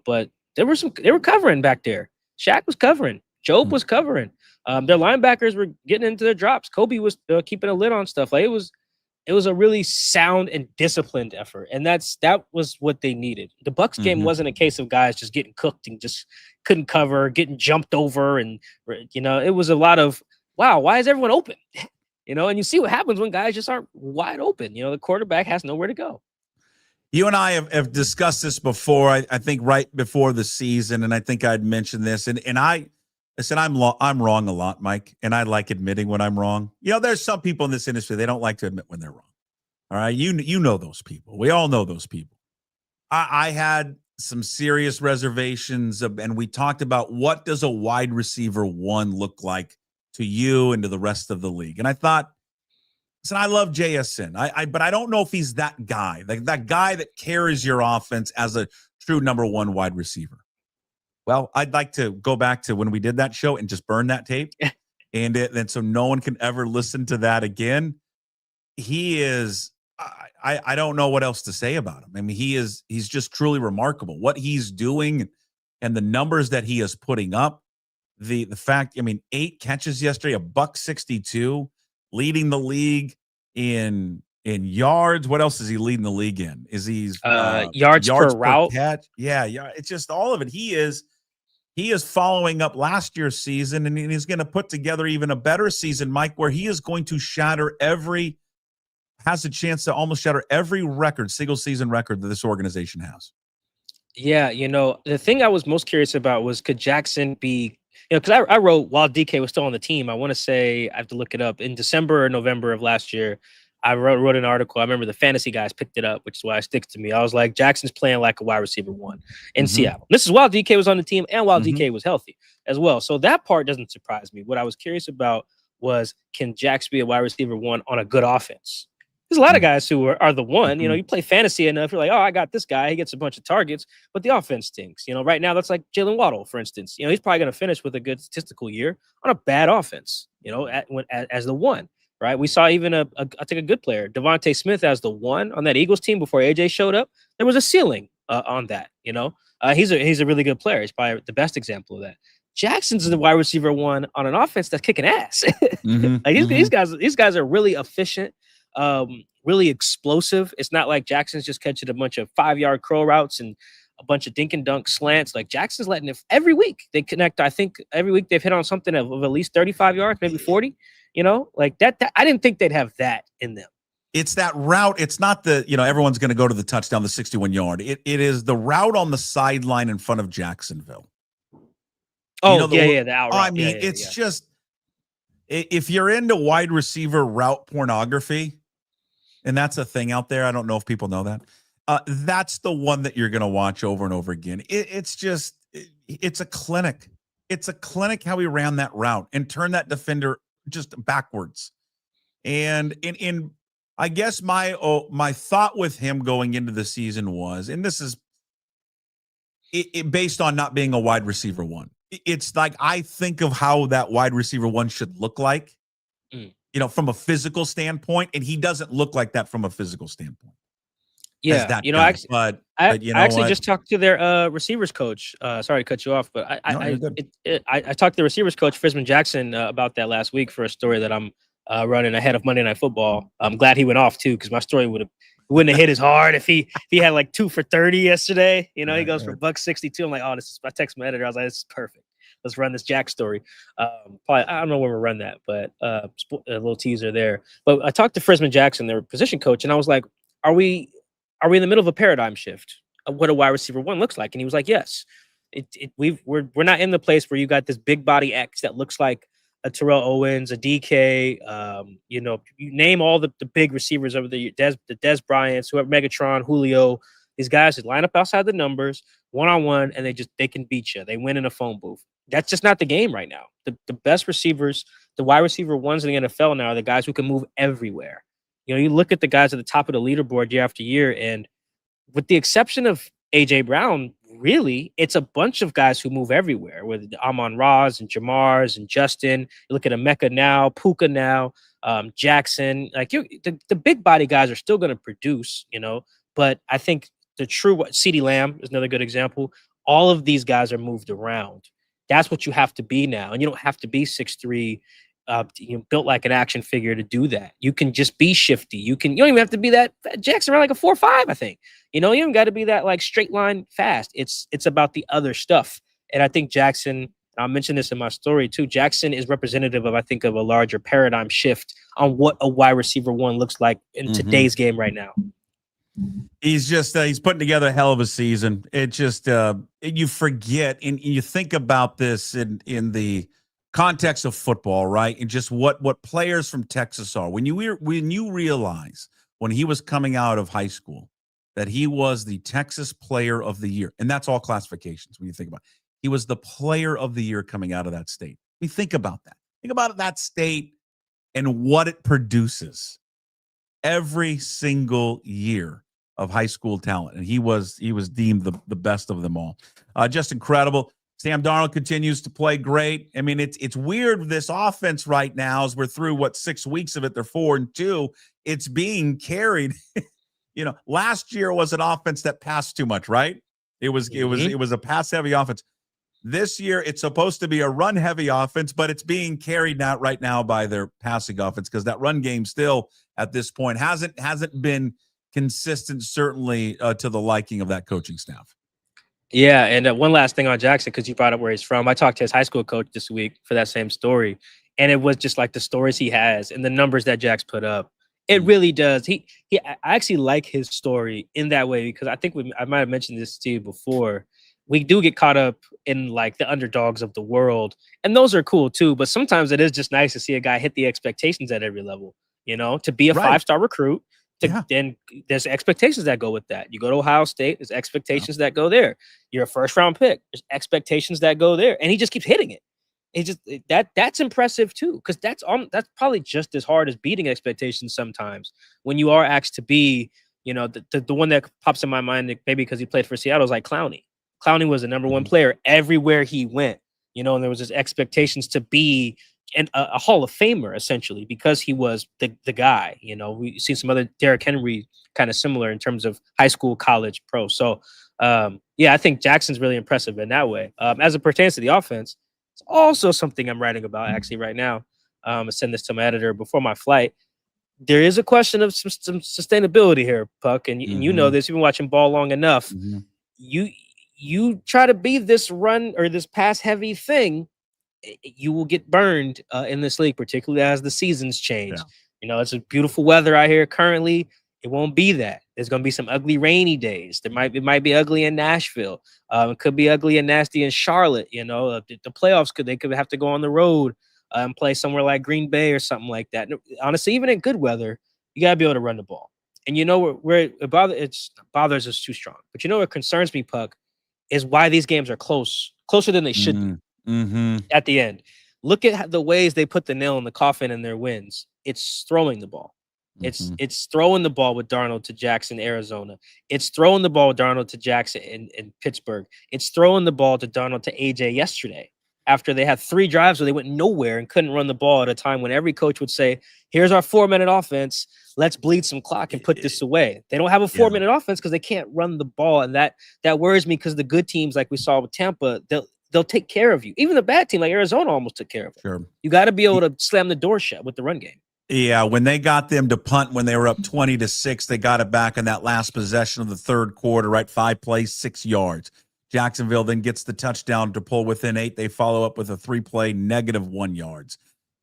but they were covering back there. Shaq was covering. Job was covering. Their linebackers were getting into their drops. Kobe was keeping a lid on stuff. It was it was a really sound and disciplined effort, and that was what they needed. The Bucks game wasn't a case of guys just getting cooked and just couldn't cover, getting jumped over, and it was a lot of, wow, why is everyone open? And you see what happens when guys just aren't wide open. The quarterback has nowhere to go. You and I have discussed this before. I think right before the season, and I think I'd mentioned this, and I said I'm wrong a lot, Mike, and I like admitting when I'm wrong. There's some people in this industry, they don't like to admit when they're wrong. All right, you know those people. We all know those people. I had some serious reservations, and we talked about what does a wide receiver one look like to you and to the rest of the league. And I thought, listen, I love JSN, but I don't know if he's that guy, like that guy that carries your offense as a true number one wide receiver. Well, I'd like to go back to when we did that show and just burn that tape, and then so no one can ever listen to that again. He is, I don't know what else to say about him. I mean, he's just truly remarkable. What he's doing and the numbers that he is putting up, the fact, 8 catches yesterday, $162, leading the league in yards. What else is he leading the league in? Is he's yards per route? Catch? Yeah. It's just all of it. He is following up last year's season, and he's going to put together even a better season, Mike, where he is going to has a chance to almost shatter every single season record that this organization has. Yeah, the thing I was most curious about was, could Jackson be, because I wrote while DK was still on the team, I want to say, I have to look it up, in December or November of last year, I wrote an article. I remember the fantasy guys picked it up, which is why it sticks to me. I was like, Jackson's playing like a wide receiver one in Seattle. This is while DK was on the team and while DK was healthy as well. So that part doesn't surprise me. What I was curious about was, can Jax be a wide receiver one on a good offense? There's a lot of guys who are the one. You play fantasy enough, you're like, oh, I got this guy. He gets a bunch of targets, but the offense stinks. Right now, that's like Jalen Waddle, for instance. He's probably going to finish with a good statistical year on a bad offense, as the one. Right, we saw even I think a good player, Devontae Smith, as the one on that Eagles team before AJ showed up. There was a ceiling on that. He's a really good player. He's probably the best example of that. Jackson's the wide receiver one on an offense that's kicking ass. These guys are really efficient, really explosive. It's not like Jackson's just catching a bunch of 5-yard curl routes and a bunch of dink and dunk slants. Like, Jackson's letting it every week. They connect. I think every week they've hit on something of at least 35 yards, maybe 40. Like that. I didn't think they'd have that in them. It's that route. It's not the, everyone's going to go to the touchdown, the 61-yard. It is the route on the sideline in front of Jacksonville. Oh, the out route. It's just, if you're into wide receiver route pornography, and that's a thing out there, I don't know if people know that, that's the one that you're going to watch over and over again. It's a clinic. It's a clinic how he ran that route and turned that defender just backwards. And in I guess my thought with him going into the season was, and this is it based on not being a wide receiver one. It's like, I think of how that wide receiver one should look like, from a physical standpoint, and he doesn't look like that from a physical standpoint. Yeah, I actually just talked to their receivers coach. Sorry to cut you off, but I talked to the receivers coach, Frisman Jackson, about that last week for a story that I'm running ahead of Monday Night Football. I'm glad he went off too, because my story wouldn't have hit as hard if he had like 2 for 30 yesterday. He goes for $162. I'm like, oh, this is. I text my editor. I was like, this is perfect. Let's run this Jack story. Probably, I don't know when we'll run that, but a little teaser there. But I talked to Frisman Jackson, their position coach, and I was like, are we in the middle of a paradigm shift of what a wide receiver one looks like? And he was like, yes. We're not in the place where you got this big body X that looks like a Terrell Owens, a DK, you name all the big receivers over the Des Bryants, whoever, Megatron, Julio, these guys that line up outside the numbers, one-on-one, and they can beat you. They win in a phone booth. That's just not the game right now. The best receivers, the wide receiver ones in the NFL now, are the guys who can move everywhere. You look at the guys at the top of the leaderboard year after year, and with the exception of A.J. Brown, really, it's a bunch of guys who move everywhere, with Amon-Ra's and Jamar's and Justin. You look at Emeka now, Puka now, Jackson. Like, the big body guys are still going to produce, but I think the true CeeDee Lamb is another good example. All of these guys are moved around. That's what you have to be now. And you don't have to be 6'3", built like an action figure to do that. You can just be shifty. You don't even have to be that Jackson ran like a 4.5, I think. You don't even got to be that like straight line fast. It's about the other stuff. And I think Jackson, I'll mention this in my story too, Jackson is representative of, I think, of a larger paradigm shift on what a wide receiver one looks like in today's game right now. He's just he's putting together a hell of a season. It just you forget and you think about this in the context of football, right? And just what players from Texas are. When you realize when he was coming out of high school that he was the Texas Player of the Year, and that's all classifications when you think about it. He was the Player of the Year coming out of that state. I mean, think about that. Think about that state and what it produces every single year of high school talent. And he was deemed the best of them all. Just incredible. Sam Darnold continues to play great. I mean, it's weird, this offense right now, as we're through, 6 weeks of it, they're 4-2. It's being carried. Last year was an offense that passed too much, right? It was a pass-heavy offense. This year, it's supposed to be a run-heavy offense, but it's being carried out right now by their passing offense because that run game still, at this point, hasn't been consistent, certainly to the liking of that coaching staff. Yeah, and one last thing on Jackson, because you brought up where he's from. I talked to his high school coach this week for that same story, and it was just like the stories he has and the numbers that Jack's put up. It really does. I actually like his story in that way because I think I might have mentioned this to you before. We do get caught up in like the underdogs of the world, and those are cool too. But sometimes it is just nice to see a guy hit the expectations at every level. To be a 5-star recruit. Then there's expectations that go with that. You go to Ohio State, there's expectations that go there. You're a first-round pick, there's expectations that go there, and he just keeps hitting it. That's impressive too, because that's probably just as hard as beating expectations sometimes when you are asked to be. The one that pops in my mind, maybe because he played for Seattle, is like Clowney. Clowney was the number one player everywhere he went. And there was this expectations to be a Hall of Famer, essentially, because he was the guy. We see some other Derrick Henry kind of similar in terms of high school, college, pro. So, I think Jackson's really impressive in that way. As it pertains to the offense, it's also something I'm writing about actually right now. I send this to my editor before my flight. There is a question of some sustainability here, Puck, and you know this. You've been watching ball long enough. You try to be this run or this pass heavy thing, you will get burned in this league, particularly as the seasons change. Yeah. It's a beautiful weather out here currently. It won't be that. There's going to be some ugly rainy days. It might be ugly in Nashville. It could be ugly and nasty in Charlotte. The playoffs they could have to go on the road and play somewhere like Green Bay or something like that. Honestly, even in good weather, you got to be able to run the ball. And where it bothers us too strong. But what concerns me, Puck, is why these games are closer than they should be at the end. Look at the ways they put the nail in the coffin in their wins. It's throwing the ball. It's throwing the ball with Darnold to Jackson, Arizona. It's throwing the ball with Darnold to Jackson in Pittsburgh. It's throwing the ball to Darnold to AJ yesterday after they had 3 drives where they went nowhere and couldn't run the ball at a time when every coach would say, here's our 4-minute offense. Let's bleed some clock and put this away. They don't have a 4-minute offense because they can't run the ball. And that worries me because the good teams like we saw with Tampa, they'll take care of you. Even the bad team like Arizona almost took care of it. Sure. You got to be able to slam the door shut with the run game. Yeah, when they got them to punt when they were up 20-6, they got it back in that last possession of the third quarter, right? 5 plays, 6 yards. Jacksonville then gets the touchdown to pull within 8. They follow up with a 3-play -1 yards.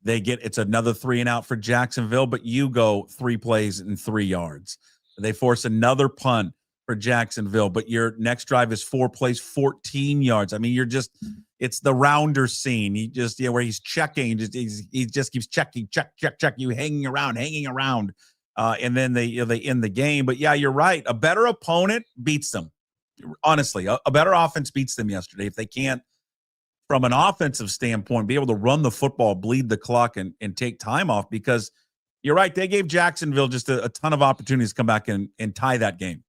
It's another 3-and-out for Jacksonville, but you go 3 plays and 3 yards. They force another punt for Jacksonville, but your next drive is 4 plays, 14 yards. I mean, it's the rounder scene. He just, where he's checking, he just keeps checking, check, you hanging around. And then they end the game. But yeah, you're right. A better opponent beats them. Honestly, a better offense beats them yesterday. If they can't, from an offensive standpoint, be able to run the football, bleed the clock, and take time off, because you're right. They gave Jacksonville just a ton of opportunities to come back and tie that game.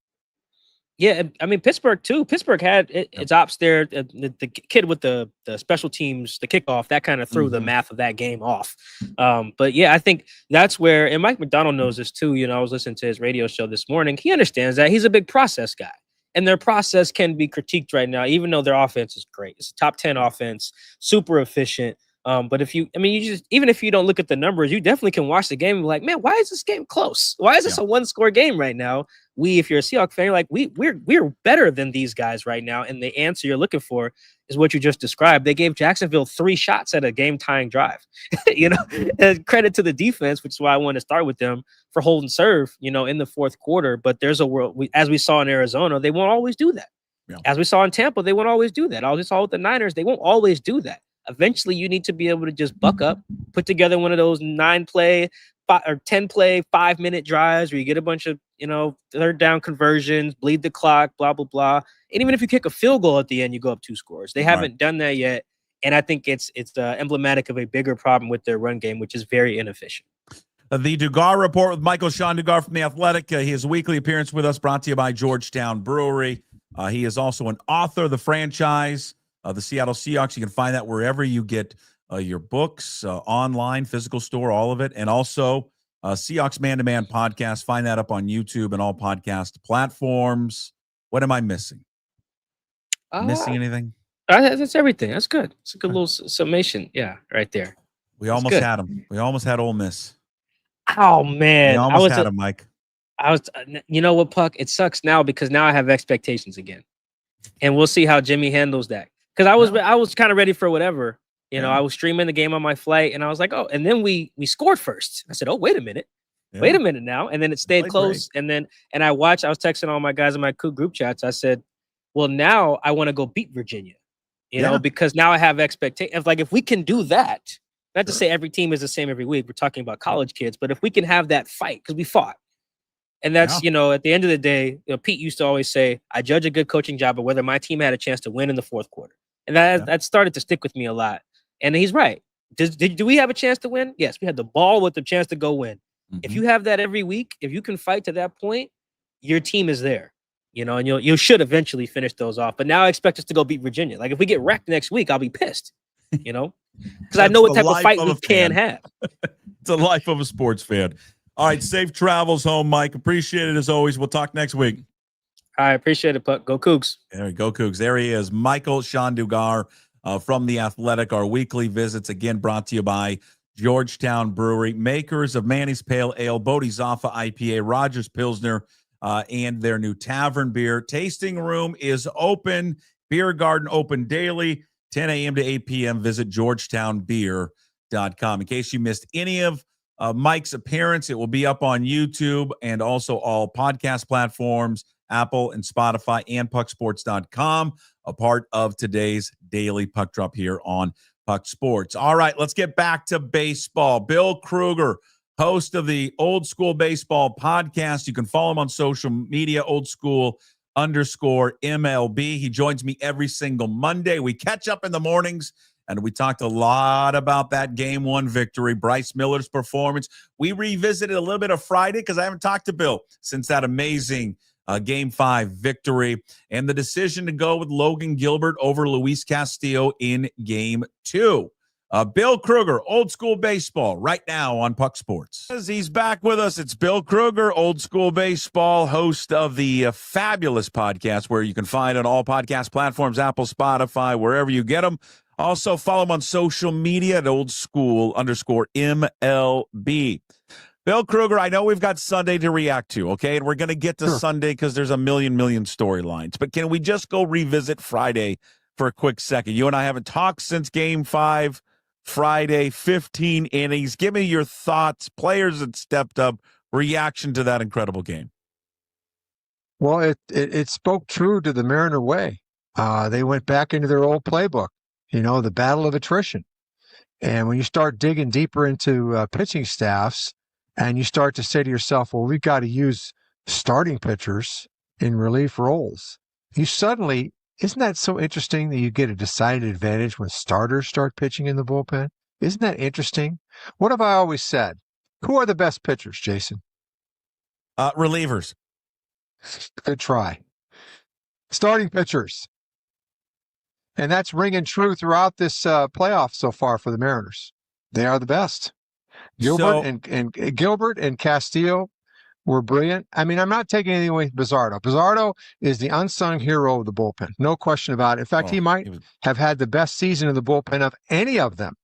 Yeah, I mean, Pittsburgh, too. Pittsburgh had its ops there. The kid with the special teams, the kickoff, that kind of threw the math of that game off. But, yeah, I think that's where – and Mike McDonald knows this, too. I was listening to his radio show this morning. He understands that. He's a big process guy. And their process can be critiqued right now, even though their offense is great. It's a top 10 offense, super efficient. But even if you don't look at the numbers, you definitely can watch the game and be like, man, why is this game close? Why is this a one-score game right now? If you're a Seahawks fan, you're like, we're better than these guys right now. And the answer you're looking for is what you just described. They gave Jacksonville 3 shots at a game-tying drive. And credit to the defense, which is why I want to start with them for hold and serve, in the fourth quarter. But there's a world, as we saw in Arizona, they won't always do that. Yeah. As we saw in Tampa, they won't always do that. As we saw with the Niners, they won't always do that. Eventually, you need to be able to just buck up, put together one of those 9-play or 10-play 5-minute drives where you get a bunch of, third down conversions, bleed the clock, blah, blah, blah. And even if you kick a field goal at the end, you go up 2 scores. They haven't done that yet. And I think it's emblematic of a bigger problem with their run game, which is very inefficient. The Dugar Report with Michael-Shawn Dugar from The Athletic. His weekly appearance with us brought to you by Georgetown Brewery. He is also an author of the franchise, the Seattle Seahawks. You can find that wherever you get your books, online, physical store, all of it. And also Seahawks Man-to-Man podcast. Find that up on YouTube and all podcast platforms. What am I missing? Missing anything? That's everything. That's good. It's a good little summation. Yeah, right there. We almost had him. We almost had Ole Miss. Oh, man. We almost had him, Mike. You know what, Puck? It sucks now because now I have expectations again. And we'll see how Jimmy handles that. Because I was kind of ready for whatever. I was streaming the game on my flight, and I was like, oh, and then we scored first. I said, oh, wait a minute. Yeah. Wait a minute now. And then it stayed close. Great. And I was texting all my guys in my group chats. I said, well, now I want to go beat Virginia, because now I have expectations. Like, if we can do that, not to say every team is the same every week. We're talking about college kids, but if we can have that fight, because we fought. And that's, at the end of the day, Pete used to always say, I judge a good coaching job by whether my team had a chance to win in the fourth quarter. And that started to stick with me a lot. And he's right. Do we have a chance to win? Yes, we had the ball with the chance to go win. Mm-hmm. If you have that every week, if you can fight to that point, your team is there. And you should eventually finish those off. But now I expect us to go beat Virginia. Like, if we get wrecked next week, I'll be pissed, because I know what type of fight we can have. It's the life of a sports fan. All right, safe travels home, Mike. Appreciate it as always. We'll talk next week. I appreciate it, Puck. Go Cougs. There we go, Cougs. There he is, Michael-Shawn Dugar from The Athletic. Our weekly visits, again, brought to you by Georgetown Brewery, makers of Manny's Pale Ale, Bodhisattva IPA, Rogers Pilsner, and their new Tavern beer. Tasting room is open. Beer garden open daily, 10 a.m. to 8 p.m. Visit georgetownbeer.com. In case you missed any of Mike's appearance, it will be up on YouTube and also all podcast platforms, Apple and Spotify, and pucksports.com, a part of today's daily puck drop here on Puck Sports. All right, let's get back to baseball. Bill Krueger, host of the Old School Baseball podcast. You can follow him on social media, old_school_MLB. He joins me every single Monday. We catch up in the mornings, and we talked a lot about that Game 1 victory, Bryce Miller's performance. We revisited a little bit of Friday because I haven't talked to Bill since that amazing Game 5 victory and the decision to go with Logan Gilbert over Luis Castillo in Game 2. Bill Krueger, Old School Baseball, right now on Puck Sports. As he's back with us, it's Bill Krueger, Old School Baseball, host of the fabulous podcast where you can find on all podcast platforms, Apple, Spotify, wherever you get them. Also, follow him on social media at old_school_MLB. Bill Krueger, I know we've got Sunday to react to, okay? And we're going to get to Sunday because there's a million storylines. But can we just go revisit Friday for a quick second? You and I haven't talked since Game 5, Friday, 15 innings. Give me your thoughts, players that stepped up, reaction to that incredible game. Well, it spoke true to the Mariner way. They went back into their old playbook, the battle of attrition. And when you start digging deeper into pitching staffs, and you start to say to yourself, well, we've got to use starting pitchers in relief roles. Isn't that so interesting that you get a decided advantage when starters start pitching in the bullpen? Isn't that interesting? What have I always said? Who are the best pitchers, Jason? Relievers. Good try. Starting pitchers. And that's ringing true throughout this playoff so far for the Mariners. They are the best. Gilbert and Castillo were brilliant. I mean, I'm not taking anything away from Bizzardo. Bizzardo is the unsung hero of the bullpen. No question about it. In fact, he might have had the best season of the bullpen of any of them.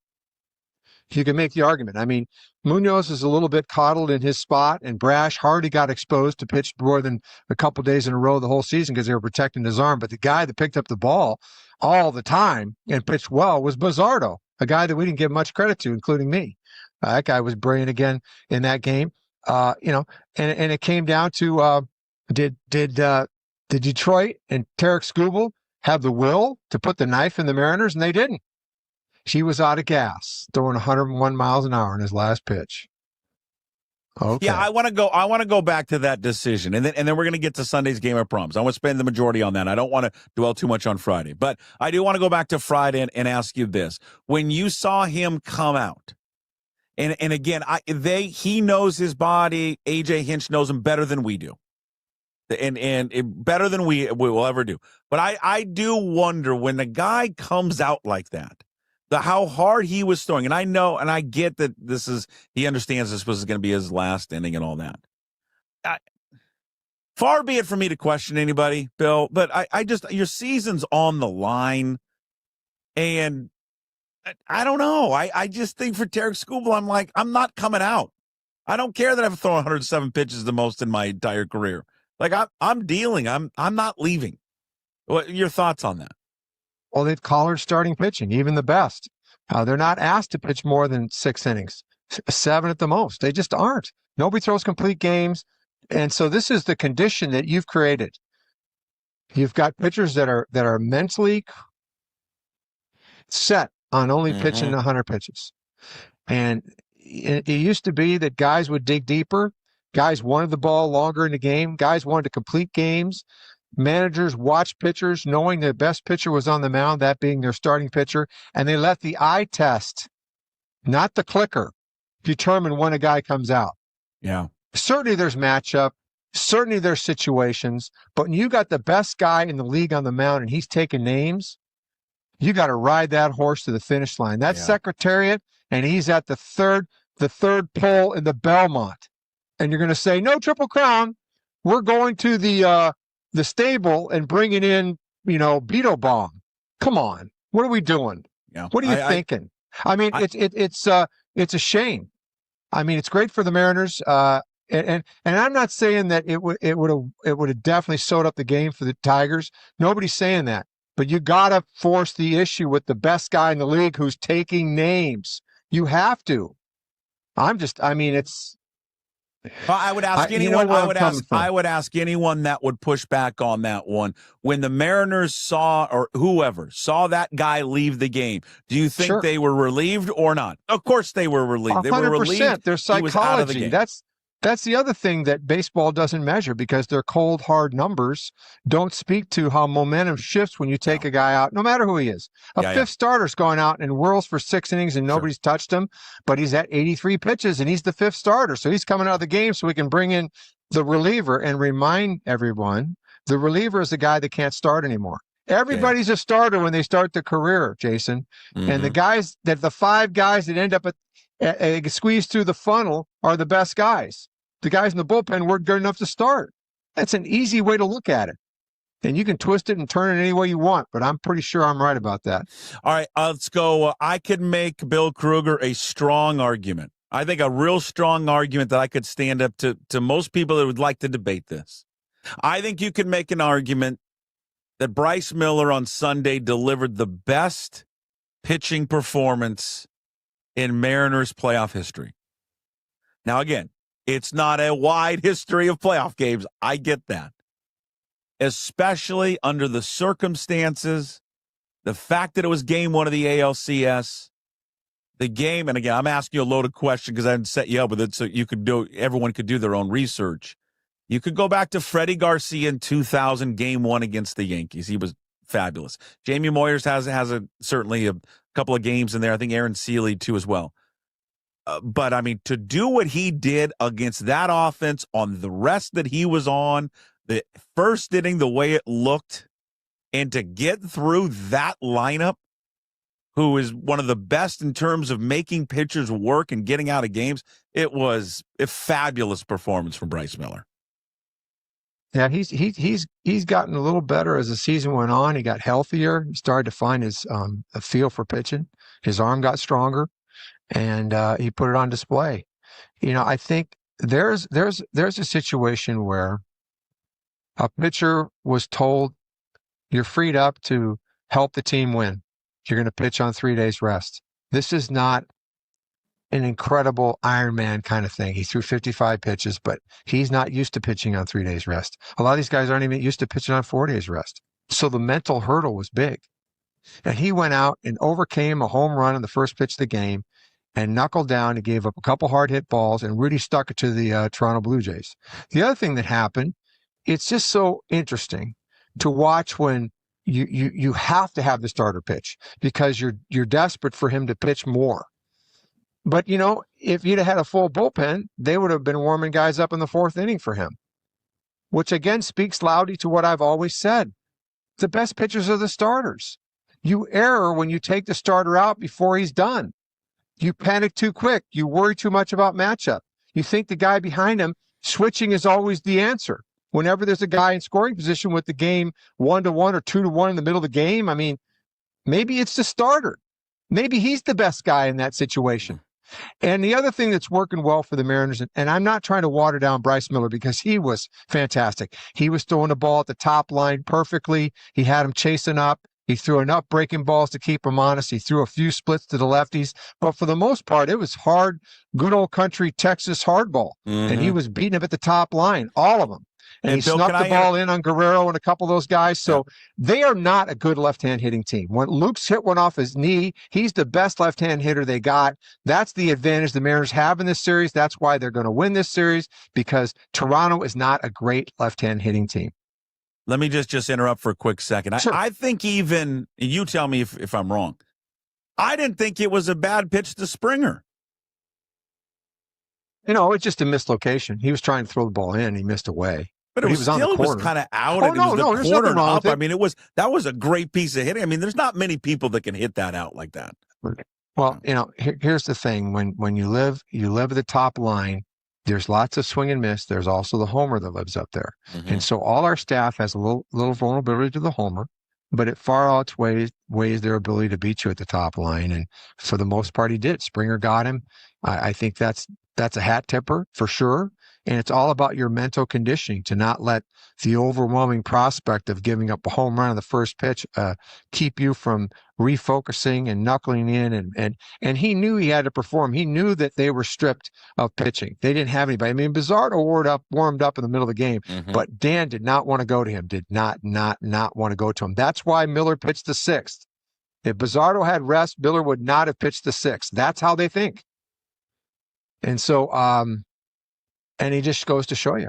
You can make the argument. I mean, Munoz is a little bit coddled in his spot, and Brash hardly got exposed to pitch more than a couple days in a row the whole season because they were protecting his arm. But the guy that picked up the ball all the time and pitched well was Bizzardo, a guy that we didn't give much credit to, including me. That guy was brilliant again in that game. And it came down to did Detroit and Tarek Skubal have the will to put the knife in the Mariners? And they didn't. He was out of gas, throwing 101 miles an hour in his last pitch. Okay. Yeah, I want to go back to that decision, and then we're going to get to Sunday's game of proms. I want to spend the majority on that. I don't want to dwell too much on Friday, but I do want to go back to Friday and ask you this: when you saw him come out, and again, he knows his body. AJ Hinch knows him better than we do, and better than we will ever do. But I do wonder when the guy comes out like that. How hard he was throwing. And I know, and I get that he understands this was going to be his last inning and all that. Far be it for me to question anybody, Bill, but I just, your season's on the line. And I don't know. I just think for Tarek Skubal, I'm not coming out. I don't care that I've thrown 107 pitches the most in my entire career. I'm dealing. I'm not leaving. What your thoughts on that? Well, they've collared starting pitching, even the best. They're not asked to pitch more than 6 innings, 7 at the most. They just aren't. Nobody throws complete games. And so this is the condition that you've created. You've got pitchers that are mentally set on only pitching 100 pitches. And it used to be that guys would dig deeper. Guys wanted the ball longer in the game. Guys wanted to complete games. Managers watch pitchers knowing the best pitcher was on the mound, that being their starting pitcher, and they let the eye test, not the clicker, determine when a guy comes out. Yeah. Certainly there's matchup. Certainly there's situations. But when you got the best guy in the league on the mound and he's taking names, you got to ride that horse to the finish line. That's Secretariat, and he's at the third pole in the Belmont. And you're going to say, no Triple Crown. We're going to the stable and bringing in, Beto Bomb. Come on. What are we doing? Yeah. What are you thinking? It's a shame. I mean, it's great for the Mariners. And I'm not saying that it would have definitely sewed up the game for the Tigers. Nobody's saying that. But you got to force the issue with the best guy in the league who's taking names. You have to. It's. Well, I would ask anyone. I would ask anyone that would push back on that one. When the Mariners saw, or whoever saw that guy leave the game, do you think they were relieved or not? Of course, they were relieved. 100%. They were relieved. Their psychology. That's the other thing that baseball doesn't measure, because their cold, hard numbers don't speak to how momentum shifts when you take a guy out, no matter who he is. Fifth starter's going out and whirls for 6 innings and nobody's touched him, but he's at 83 pitches and he's the 5th starter. So he's coming out of the game so we can bring in the reliever and remind everyone the reliever is the guy that can't start anymore. Everybody's a starter when they start their career, Jason. And the 5 guys that end up squeezed through the funnel are the best guys. The guys in the bullpen weren't good enough to start. That's an easy way to look at it. And you can twist it and turn it any way you want, but I'm pretty sure I'm right about that. All right, let's go. I could make Bill Krueger a strong argument. I think a real strong argument that I could stand up to most people that would like to debate this. I think you could make an argument that Bryce Miller on Sunday delivered the best pitching performance in Mariners playoff history. Now, again, it's not a wide history of playoff games. I get that. Especially under the circumstances, the fact that it was game 1 of the ALCS, the game, and again, I'm asking you a loaded question because I didn't set you up with it so everyone could do their own research. You could go back to Freddie Garcia in 2000, game 1 against the Yankees. He was fabulous. Jamie Moyers has certainly a couple of games in there. I think Aaron Seeley too as well. But I mean, to do what he did against that offense on the rest that he was on, the first inning, the way it looked, and to get through that lineup, who is one of the best in terms of making pitchers work and getting out of games, it was a fabulous performance from Bryce Miller. Yeah, he's gotten a little better as the season went on. He got healthier. He started to find his a feel for pitching. His arm got stronger. and he put it on display. I think there's a situation where a pitcher was told, you're freed up to help the team win. You're going to pitch on 3 days rest. This is not an incredible Iron Man kind of thing. He threw 55 pitches, but he's not used to pitching on 3 days rest. A lot of these guys aren't even used to pitching on 4 days rest. So the mental hurdle was big. And he went out and overcame a home run in the first pitch of the game and knuckled down. He gave up a couple hard hit balls and really stuck it to the Toronto Blue Jays. The other thing that happened, it's just so interesting to watch when you have to have the starter pitch because you're desperate for him to pitch more. But, if you'd have had a full bullpen, they would have been warming guys up in the 4th inning for him, which again speaks loudly to what I've always said. The best pitchers are the starters. You err when you take the starter out before he's done. You panic too quick. You worry too much about matchup. You think the guy behind him, switching is always the answer. Whenever there's a guy in scoring position with the game 1-1 or 2-1 in the middle of the game, maybe it's the starter. Maybe he's the best guy in that situation. And the other thing that's working well for the Mariners, and I'm not trying to water down Bryce Miller because he was fantastic. He was throwing the ball at the top line perfectly. He had him chasing up. He threw enough breaking balls to keep him honest. He threw a few splits to the lefties. But for the most part, it was hard, good old country Texas hardball. Mm-hmm. And he was beating him at the top line, all of them. And he Bill, snuck the ball in on Guerrero and a couple of those guys. So they are not a good left-hand hitting team. When Luke's hit one off his knee, he's the best left-hand hitter they got. That's the advantage the Mariners have in this series. That's why they're going to win this series, because Toronto is not a great left-hand hitting team. Let me just interrupt for a quick second. Sure. I think even, you tell me if I'm wrong, I didn't think it was a bad pitch to Springer. It's just a mislocation. He was trying to throw the ball in. He missed away. But it was kind of out. Oh, no, there's nothing wrong with it. That was a great piece of hitting. There's not many people that can hit that out like that. Well, here's the thing. When you live at the top line, there's lots of swing and miss. There's also the homer that lives up there. Mm-hmm. And so all our staff has a little vulnerability to the homer, but it far outweighs their ability to beat you at the top line. And for the most part, he did. Springer got him. I think that's a hat tipper for sure. And it's all about your mental conditioning to not let the overwhelming prospect of giving up a home run on the first pitch keep you from refocusing and knuckling in. And he knew he had to perform. He knew that they were stripped of pitching. They didn't have anybody. Bizardo warmed up in the middle of the game, but Dan did not want to go to him, did not want to go to him. That's why Miller pitched the 6th. If Bizardo had rest, Miller would not have pitched the 6th. That's how they think. And so, and he just goes to show you.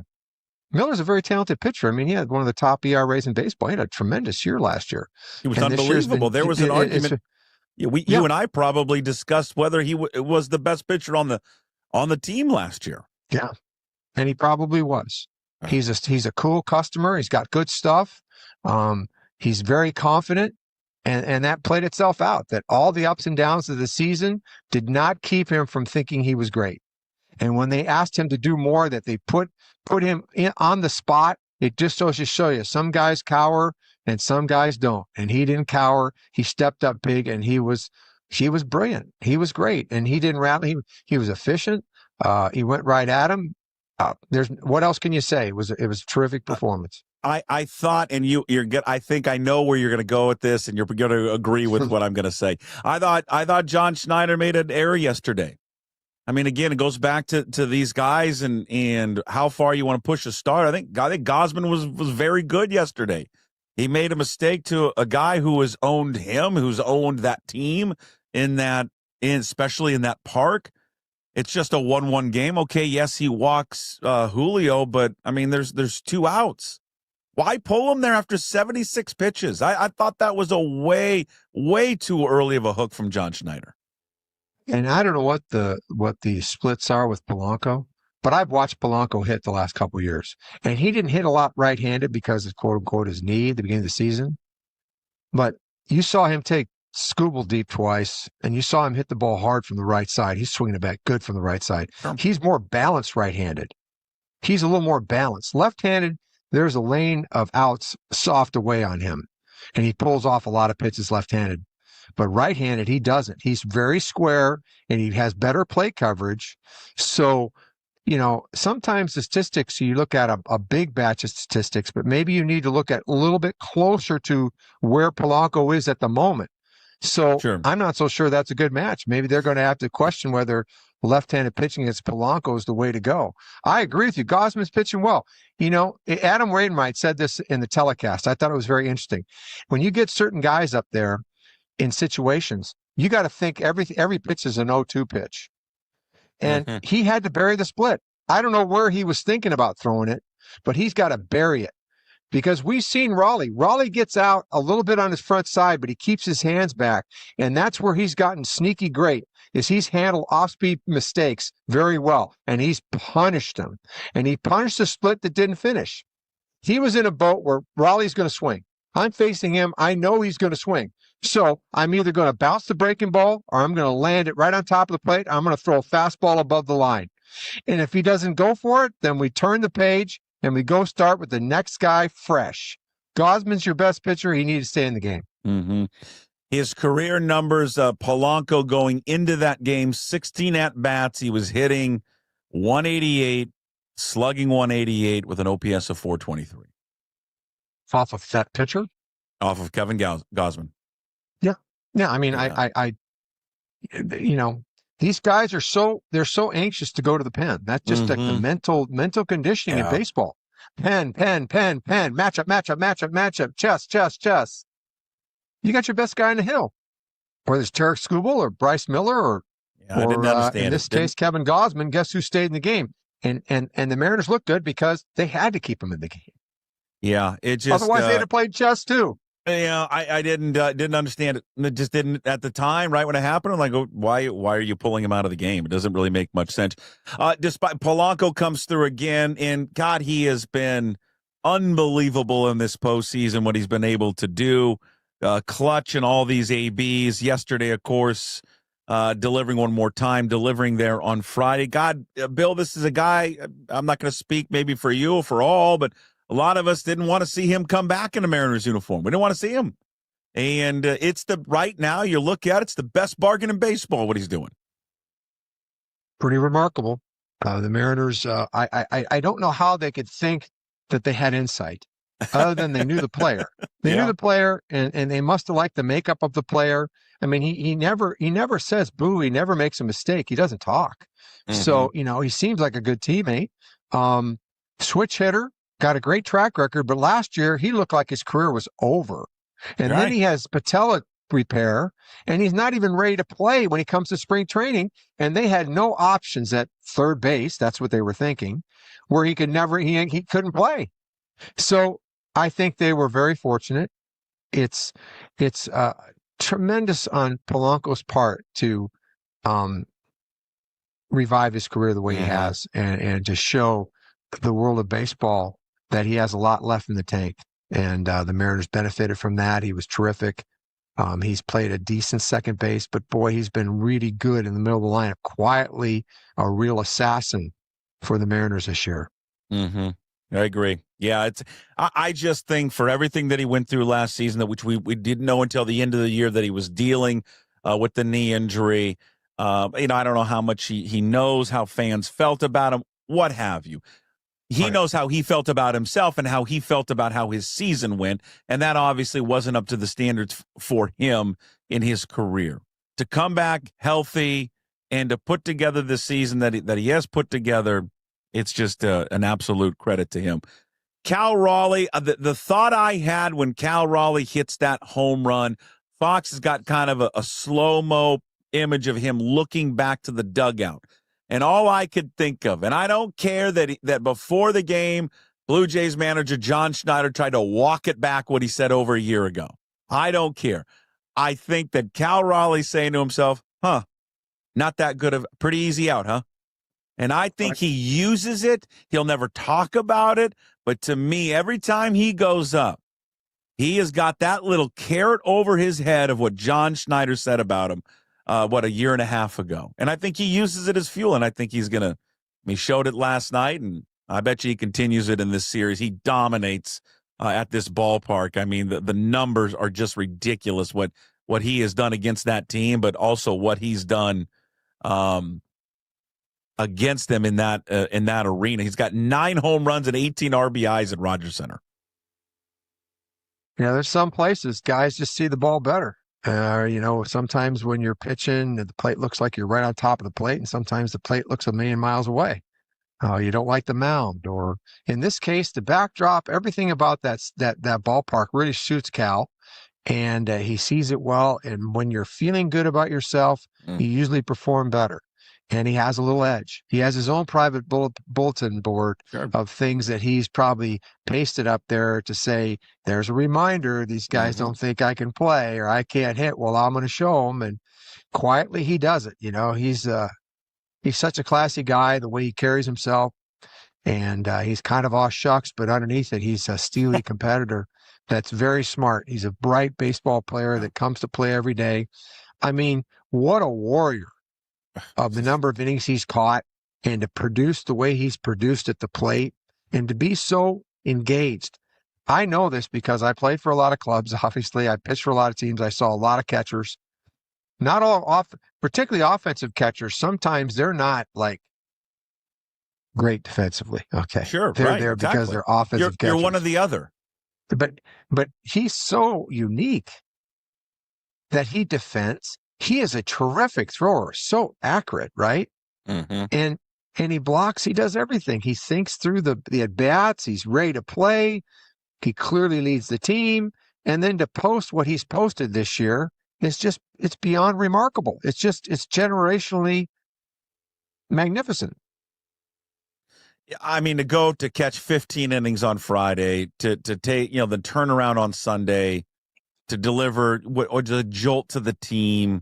Miller's a very talented pitcher. He had one of the top ERAs in baseball. He had a tremendous year last year. He was unbelievable. There was an argument. You and I probably discussed whether he was the best pitcher on the team last year. Yeah, and he probably was. He's a cool customer. He's got good stuff. He's very confident. And that played itself out, that all the ups and downs of the season did not keep him from thinking he was great. And when they asked him to do more, that they put him on the spot, it just goes to show you, some guys cower and some guys don't. And he didn't cower. He stepped up big, and he was brilliant. He was great. And he didn't rattle. He was efficient. He went right at him. What else can you say? It was a terrific performance. I thought, and you're good. I think I know where you're going to go with this, and you're going to agree with what I'm going to say. I thought John Schneider made an error yesterday. Again, it goes back to these guys and how far you want to push a start. I think Gausman was very good yesterday. He made a mistake to a guy who has owned him, who's owned that team especially in that park. It's just a 1-1 game. Okay, yes, he walks Julio, but there's 2 outs. Why pull him there after 76 pitches? I thought that was a way too early of a hook from John Schneider. And I don't know what the splits are with Polanco, but I've watched Polanco hit the last couple of years. And he didn't hit a lot right-handed because of, quote-unquote, his knee at the beginning of the season. But you saw him take Scooble deep twice, and you saw him hit the ball hard from the right side. He's swinging it back good from the right side. Sure. He's more balanced right-handed. He's a little more balanced. Left-handed, there's a lane of outs soft away on him, and he pulls off a lot of pitches left-handed. but right-handed, he doesn't. He's very square, and he has better plate coverage. So, sometimes the statistics, you look at a big batch of statistics, but maybe you need to look at a little bit closer to where Polanco is at the moment. So Sure. I'm not so sure that's a good match. Maybe they're going to have to question whether left-handed pitching against Polanco is the way to go. I agree with you. Gausman's pitching well. Adam Wainwright said this in the telecast. I thought it was very interesting. When you get certain guys up there in situations, you got to think every pitch is an 0-2 pitch. And he had to bury the split. I don't know where he was thinking about throwing it, but he's got to bury it. Because we've seen Raleigh. Raleigh gets out a little bit on his front side, but he keeps his hands back. And that's where he's gotten sneaky great, is he's handled off-speed mistakes very well. And he's punished them. And he punished the split that didn't finish. He was in a boat where Raleigh's going to swing. I'm facing him. I know he's going to swing. So I'm either going to bounce the breaking ball or I'm going to land it right on top of the plate. I'm going to throw a fastball above the line. And if he doesn't go for it, then we turn the page and we go start with the next guy fresh. Gausman's your best pitcher. He needs to stay in the game. Mm-hmm. His career numbers, Polanco going into that game, 16 at-bats. He was hitting 188, slugging 188 with an OPS of 423. Off of that pitcher? Off of Kevin Gausman. Yeah, I mean, Yeah. These guys are they're so anxious to go to the pen. That's just like the mental conditioning in baseball. Pen, matchup, chess. You got your best guy in the hill. Whether it's Tarek Skubal or Bryce Miller or I didn't understand in this case, Kevin Gausman, guess who stayed in the game? And the Mariners looked good because they had to keep him in the game. Yeah, it just otherwise they'd have played chess too. Yeah, I didn't understand it. It just didn't at the time, right when it happened. I'm like, oh, why are you pulling him out of the game? It doesn't really make much sense. Despite Polanco comes through again, and God, he has been unbelievable in this postseason. What he's been able to do, clutch in all these ABs. Yesterday, of course, delivering one more time, delivering there on Friday. God, Bill, this is a guy. I'm not going to speak maybe for you or for all, but a lot of us didn't want to see him come back in a Mariners uniform. We didn't want to see him. And right now, you look at it's the best bargain in baseball, what he's doing. Pretty remarkable. The Mariners, I don't know how they could think that they had insight other than they knew the player. They knew the player, and they must have liked the makeup of the player. I mean, he never says boo. He never makes a mistake. He doesn't talk. So, he seems like a good teammate. Switch hitter. Got a great track record, but last year he looked like his career was over. And then he has patella repair, and he's not even ready to play when he comes to spring training. And they had no options at third base. That's what they were thinking, where he couldn't play. So I think they were very fortunate. It's tremendous on Polanco's part to revive his career the way he has, and to show the world of baseball that he has a lot left in the tank. And the Mariners benefited from that. He was terrific. He's played a decent second base, but boy, he's been really good in the middle of the lineup, quietly a real assassin for the Mariners this year. I agree. Yeah, I just think for everything that he went through last season, which we didn't know until the end of the year that he was dealing with the knee injury. I don't know how much he knows how fans felt about him, what have you. He knows how he felt about himself and how he felt about how his season went, and that obviously wasn't up to the standards for him in his career. To come back healthy and to put together the season that he has put together, it's just an absolute credit to him. Cal Raleigh, the thought I had when Cal Raleigh hits that home run, Fox has got kind of a slow-mo image of him looking back to the dugout. And all I could think of, and I don't care that before the game, Blue Jays manager John Schneider tried to walk it back what he said over a year ago. I don't care. I think that Cal Raleigh's saying to himself, not that good of pretty easy out, huh? And I think he uses it. He'll never talk about it. But to me, every time he goes up, he has got that little carrot over his head of what John Schneider said about him. A year and a half ago. And I think he uses it as fuel, and I think he showed it last night, and I bet you he continues it in this series. He dominates at this ballpark. I mean, the numbers are just ridiculous what what he has done against that team, but also what he's done against them in that arena. He's got 9 home runs and 18 RBIs at Rogers Center. There's some places guys just see the ball better. Sometimes when you're pitching, the plate looks like you're right on top of the plate, and sometimes the plate looks a million miles away. You don't like the mound, or in this case, the backdrop. Everything about that ballpark really suits Cal, and he sees it well. And when you're feeling good about yourself, you usually perform better. And he has a little edge. He has his own private bulletin board of things that he's probably pasted up there to say, there's a reminder, these guys don't think I can play or I can't hit. Well, I'm going to show them. And quietly he does it. He's such a classy guy, the way he carries himself. And he's kind of aw shucks, but underneath it, he's a steely competitor that's very smart. He's a bright baseball player that comes to play every day. I mean, what a warrior of the number of innings he's caught, and to produce the way he's produced at the plate and to be so engaged. I know this because I played for a lot of clubs. Obviously, I pitched for a lot of teams. I saw a lot of catchers, not all particularly offensive catchers. Sometimes they're not like great defensively. Okay. Sure. They're right, there exactly. because they're offensive catchers. You're one or the other. But he's so unique that he defends. He is a terrific thrower, so accurate, right? And he blocks. He does everything. He thinks through the at-bats. He's ready to play. He clearly leads the team. And then to post what he's posted this year is just, it's beyond remarkable. It's generationally magnificent. I mean, to catch 15 innings on Friday, to take, the turnaround on Sunday, to deliver or the jolt to the team.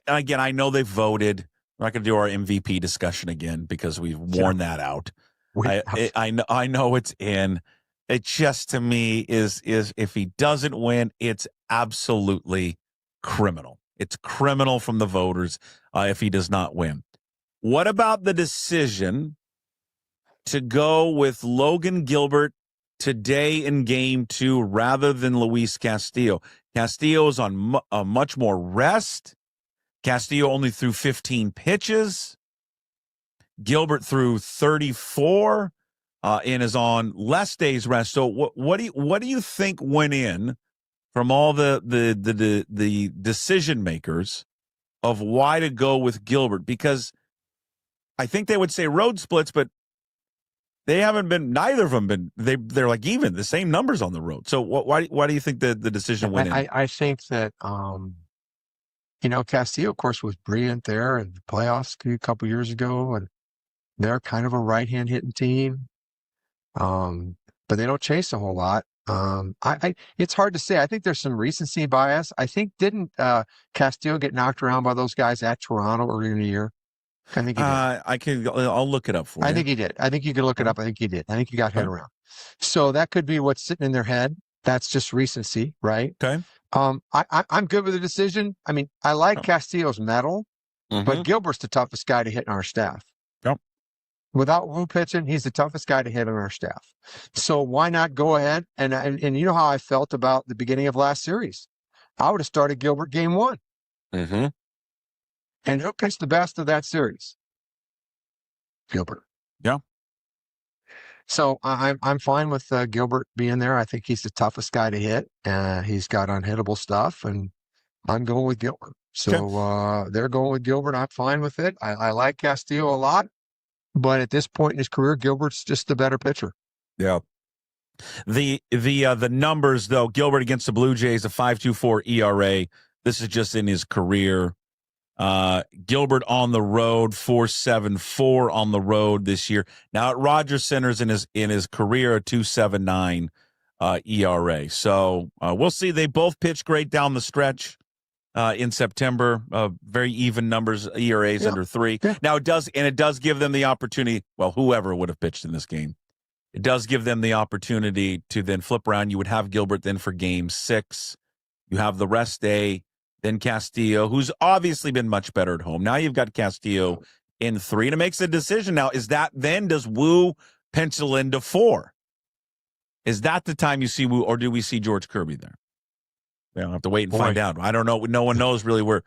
Again, I know they voted. We're not going to do our MVP discussion again because we've worn that out. I know it's in. It just, to me, is if he doesn't win, it's absolutely criminal. It's criminal from the voters if he does not win. What about the decision to go with Logan Gilbert today in Game 2 rather than Luis Castillo? Castillo is on much more rest. Castillo only threw 15 pitches. Gilbert threw 34 and is on less days rest. So what do you think went in from all the decision makers of why to go with Gilbert? Because I think they would say road splits, but they haven't been. Neither of them been. They're like even the same numbers on the road. So why do you think the decision went in? I think that Castillo, of course, was brilliant there in the playoffs a couple years ago, and they're kind of a right-hand hitting team, but they don't chase a whole lot. It's hard to say. I think there's some recency bias. I think didn't Castillo get knocked around by those guys at Toronto earlier in the year? I think he did. I'll look it up for you. I think he did. I think you can look it up. I think he did. I think he got hit around. So that could be what's sitting in their head. That's just recency, right? Okay. I'm good with the decision. I mean, I like Castillo's medal, but Gilbert's the toughest guy to hit in our staff. Yep. Without Wu pitching, he's the toughest guy to hit on our staff. So why not go ahead and you know how I felt about the beginning of last series? I would have started Gilbert Game 1. And who pitched the best of that series? Gilbert. Yeah. So I'm fine with Gilbert being there. I think he's the toughest guy to hit. He's got unhittable stuff, and I'm going with Gilbert. So they're going with Gilbert. I'm fine with it. I like Castillo a lot, but at this point in his career, Gilbert's just the better pitcher. Yeah. The numbers though, Gilbert against the Blue Jays, a 5.24 ERA. This is just in his career. Gilbert on the road, 4.74 on the road this year. Now at Rogers Center's in his career, a 2.79 ERA. So we'll see. They both pitched great down the stretch in September. Very even numbers, ERAs under 3. Yeah. Now it does give them the opportunity. Well, whoever would have pitched in this game, it does give them the opportunity to then flip around. You would have Gilbert then for Game 6. You have the rest day. Then Castillo, who's obviously been much better at home. Now you've got Castillo in 3, and it makes a decision now. Does Wu pencil into 4? Is that the time you see Wu, or do we see George Kirby there? We'll have to wait and Boy. find out. I don't know. No one knows really what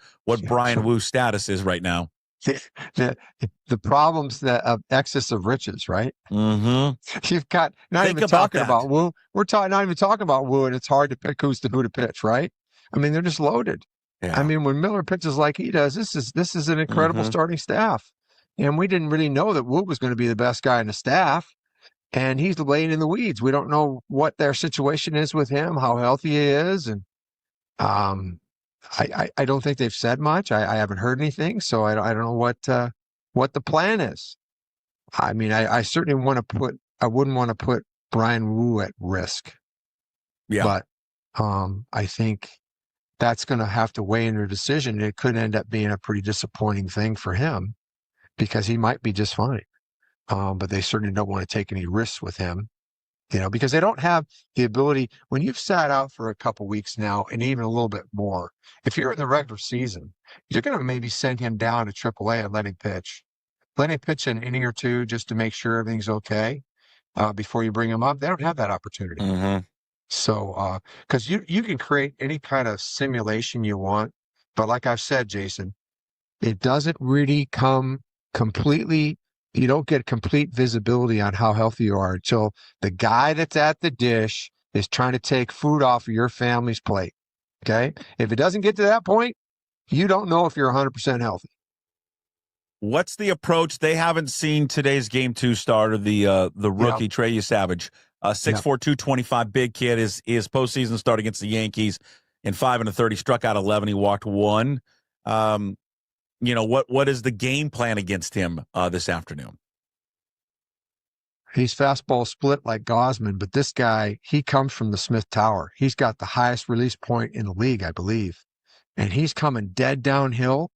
Brian Wu's status is right now. The problems that of excess of riches, right? Mm-hmm. You've got not Think even about talking that. about Wu. We're not even talking about Wu, and it's hard to pick who to pitch, right? I mean, they're just loaded. Yeah. I mean, when Miller pitches like he does, this is an incredible starting staff, and we didn't really know that Wu was going to be the best guy in the staff, and he's laying in the weeds. We don't know what their situation is with him, how healthy he is, and I don't think they've said much. I haven't heard anything, so I don't know what the plan is. I mean, I certainly I wouldn't want to put Brian Wu at risk. Yeah. But I think that's going to have to weigh in their decision. It could end up being a pretty disappointing thing for him because he might be just fine. But they certainly don't want to take any risks with him. Because they don't have the ability. When you've sat out for a couple weeks now, and even a little bit more, if you're in the regular season, you're going to maybe send him down to AAA and let him pitch. Let him pitch an inning or two just to make sure everything's okay before you bring him up. They don't have that opportunity. Mm-hmm. So, because you can create any kind of simulation you want, but like I've said, Jason, it doesn't really come completely. You don't get complete visibility on how healthy you are until the guy that's at the dish is trying to take food off of your family's plate. Okay. If it doesn't get to that point, you don't know if you're 100% healthy. What's the approach? They haven't seen today's game 2 starter, the rookie Trey Savage, 6'4", 225, big kid. His postseason start against the Yankees in 5 1/3. He struck out 11. He walked 1. What is the game plan against him this afternoon? He's fastball split like Gausman, but this guy, he comes from the Smith Tower. He's got the highest release point in the league, I believe. And he's coming dead downhill,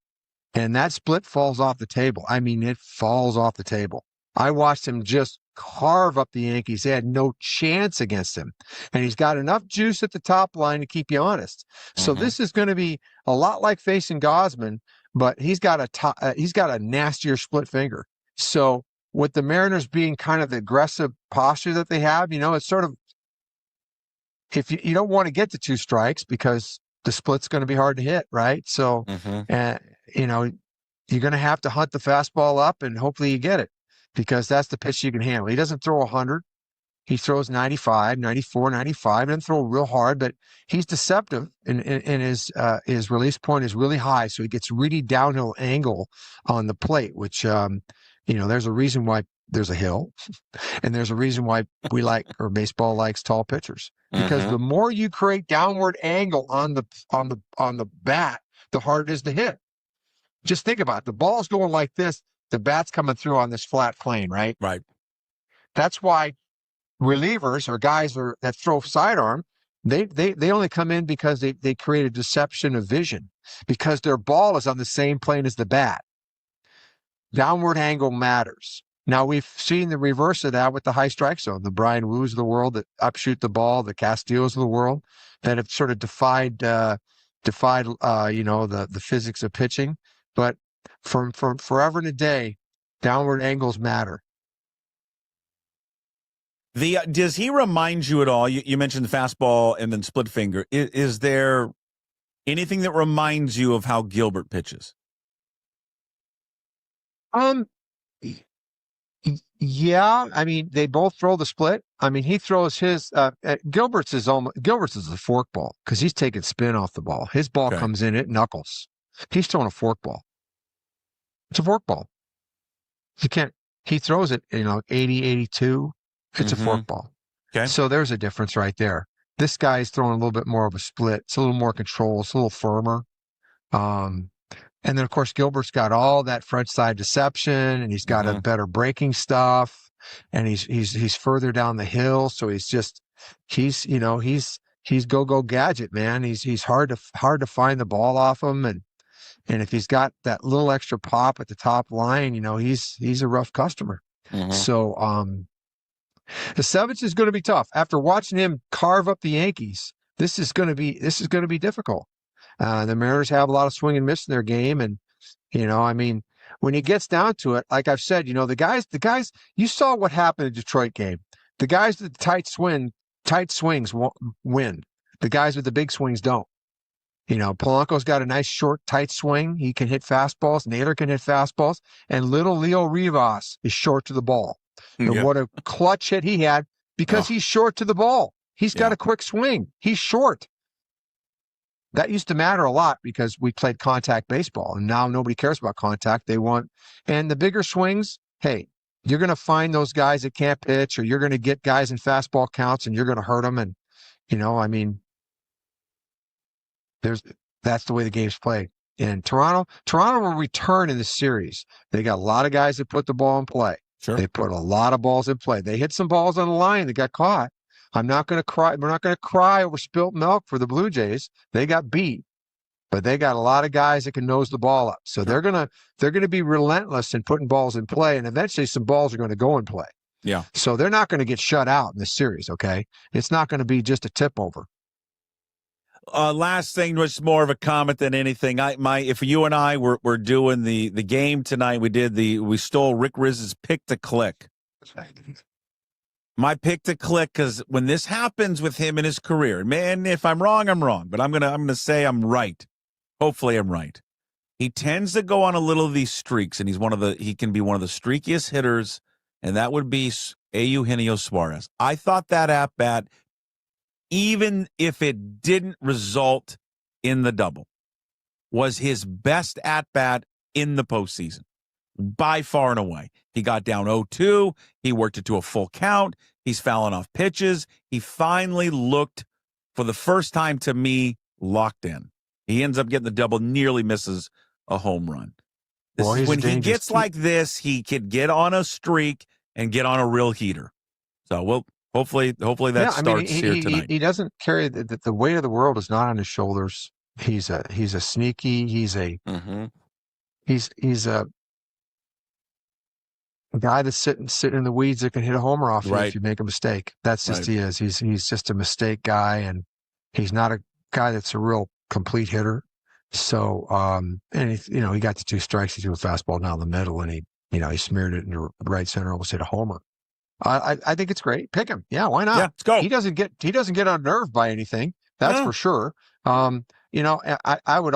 and that split falls off the table. I mean, it falls off the table. I watched him just carve up the Yankees. They had no chance against him. And he's got enough juice at the top line to keep you honest. So this is going to be a lot like facing Gausman, but he's got a nastier split finger. So with the Mariners being kind of the aggressive posture that they have, it's sort of, if you don't want to get to 2 strikes because the split's going to be hard to hit, right? So, you're going to have to hunt the fastball up and hopefully you get it because that's the pitch you can handle. He doesn't throw 100. He throws 95, 94, 95, and doesn't throw real hard, but he's deceptive and his release point is really high. So he gets really downhill angle on the plate, which, there's a reason why there's a hill and there's a reason why baseball likes tall pitchers because the more you create downward angle on the bat, the harder it is to hit. Just think about it. The ball's going like this. The bat's coming through on this flat plane, right? Right. That's why relievers or guys that throw sidearm, they only come in because they create a deception of vision because their ball is on the same plane as the bat. Downward angle matters. Now we've seen the reverse of that with the high strike zone, the Brian Wu's of the world that upshoot the ball, the Castillos of the world that have sort of defied the physics of pitching. But from forever and a day, downward angles matter. Does he remind you at all? You mentioned the fastball and then split finger. Is there anything that reminds you of how Gilbert pitches? Yeah. I mean, they both throw the split. I mean, he throws his. Gilbert's is a forkball because he's taking spin off the ball. His ball comes in, it knuckles. He's throwing a forkball. It's a forkball. You can't. He throws it, 80, 82. It's a forkball. Okay. So there's a difference right there. This guy's throwing a little bit more of a split. It's a little more control. It's a little firmer. And then, of course, Gilbert's got all that front side deception, and he's got a better breaking stuff, and he's further down the hill. So he's go gadget, man. He's hard to find the ball off him, and if he's got that little extra pop at the top line, he's a rough customer. So the Savage is going to be tough. After watching him carve up the Yankees, this is going to be difficult. The Mariners have a lot of swing and miss in their game. And, when he gets down to it, like I've said, the guys, you saw what happened in the Detroit game. The guys with the tight swings win. The guys with the big swings don't. Polanco's got a nice short, tight swing. He can hit fastballs. Naylor can hit fastballs. And little Leo Rivas is short to the ball. And Yep. what a clutch hit he had because he's short to the ball. He's got a quick swing. He's short. That used to matter a lot because we played contact baseball, and now nobody cares about contact. And the bigger swings, hey, you're going to find those guys that can't pitch, or you're going to get guys in fastball counts and you're going to hurt them. And, that's the way the game's played. And Toronto will return in the series. They got a lot of guys that put the ball in play. Sure. They put a lot of balls in play. They hit some balls on the line that got caught. I'm not going to cry. We're not going to cry over spilt milk for the Blue Jays. They got beat, but they got a lot of guys that can nose the ball up. So they're gonna be relentless in putting balls in play, and eventually some balls are going to go in play. Yeah. So they're not going to get shut out in this series. Okay, it's not going to be just a tip over. Last thing was more of a comment than anything. If you and I were doing the game tonight, we stole Rick Riz's pick to click. My pick to click, because when this happens with him in his career, man, if I'm wrong, I'm wrong. But I'm gonna say I'm right. Hopefully, I'm right. He tends to go on a little of these streaks, and he can be one of the streakiest hitters, and that would be Eugenio Suarez. I thought that at bat, even if it didn't result in the double, was his best at bat in the postseason, by far and away. He got down 0-2. He worked it to a full count. He's fouling off pitches. He finally looked, for the first time to me, locked in. He ends up getting the double, nearly misses a home run. When he gets like this, he could get on a streak and get on a real heater. So hopefully that starts here tonight. He doesn't carry the weight of the world is not on his shoulders. He's a sneaky. He's a guy that's sitting in the weeds that can hit a homer off you if you make a mistake. That's just he is. He's just a mistake guy, and he's not a guy that's a real complete hitter. So and he got the 2 strikes. He threw a fastball down the middle, and he smeared it into right center, almost hit a homer. I think it's great. Pick him. Yeah, why not? Yeah, let's go. He doesn't get unnerved by anything. That's for sure. I would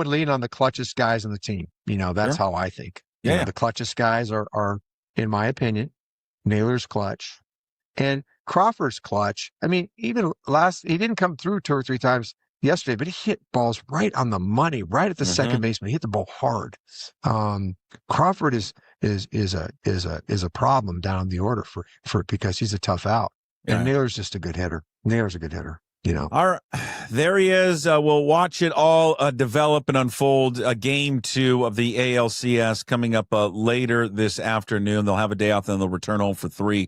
lean on the clutchest guys on the team. That's how I think. The clutchest guys are, in my opinion, Naylor's clutch and Crawford's clutch. I mean, even he didn't come through 2 or 3 times yesterday, but he hit balls right on the money, right at the second baseman. He hit the ball hard. Crawford is a problem down the order for because he's a tough out. And Naylor's just a good hitter. Naylor's a good hitter. There he is. We'll watch it all develop and unfold. Game 2 of the ALCS coming up later this afternoon. They'll have a day off, then they'll return home for 3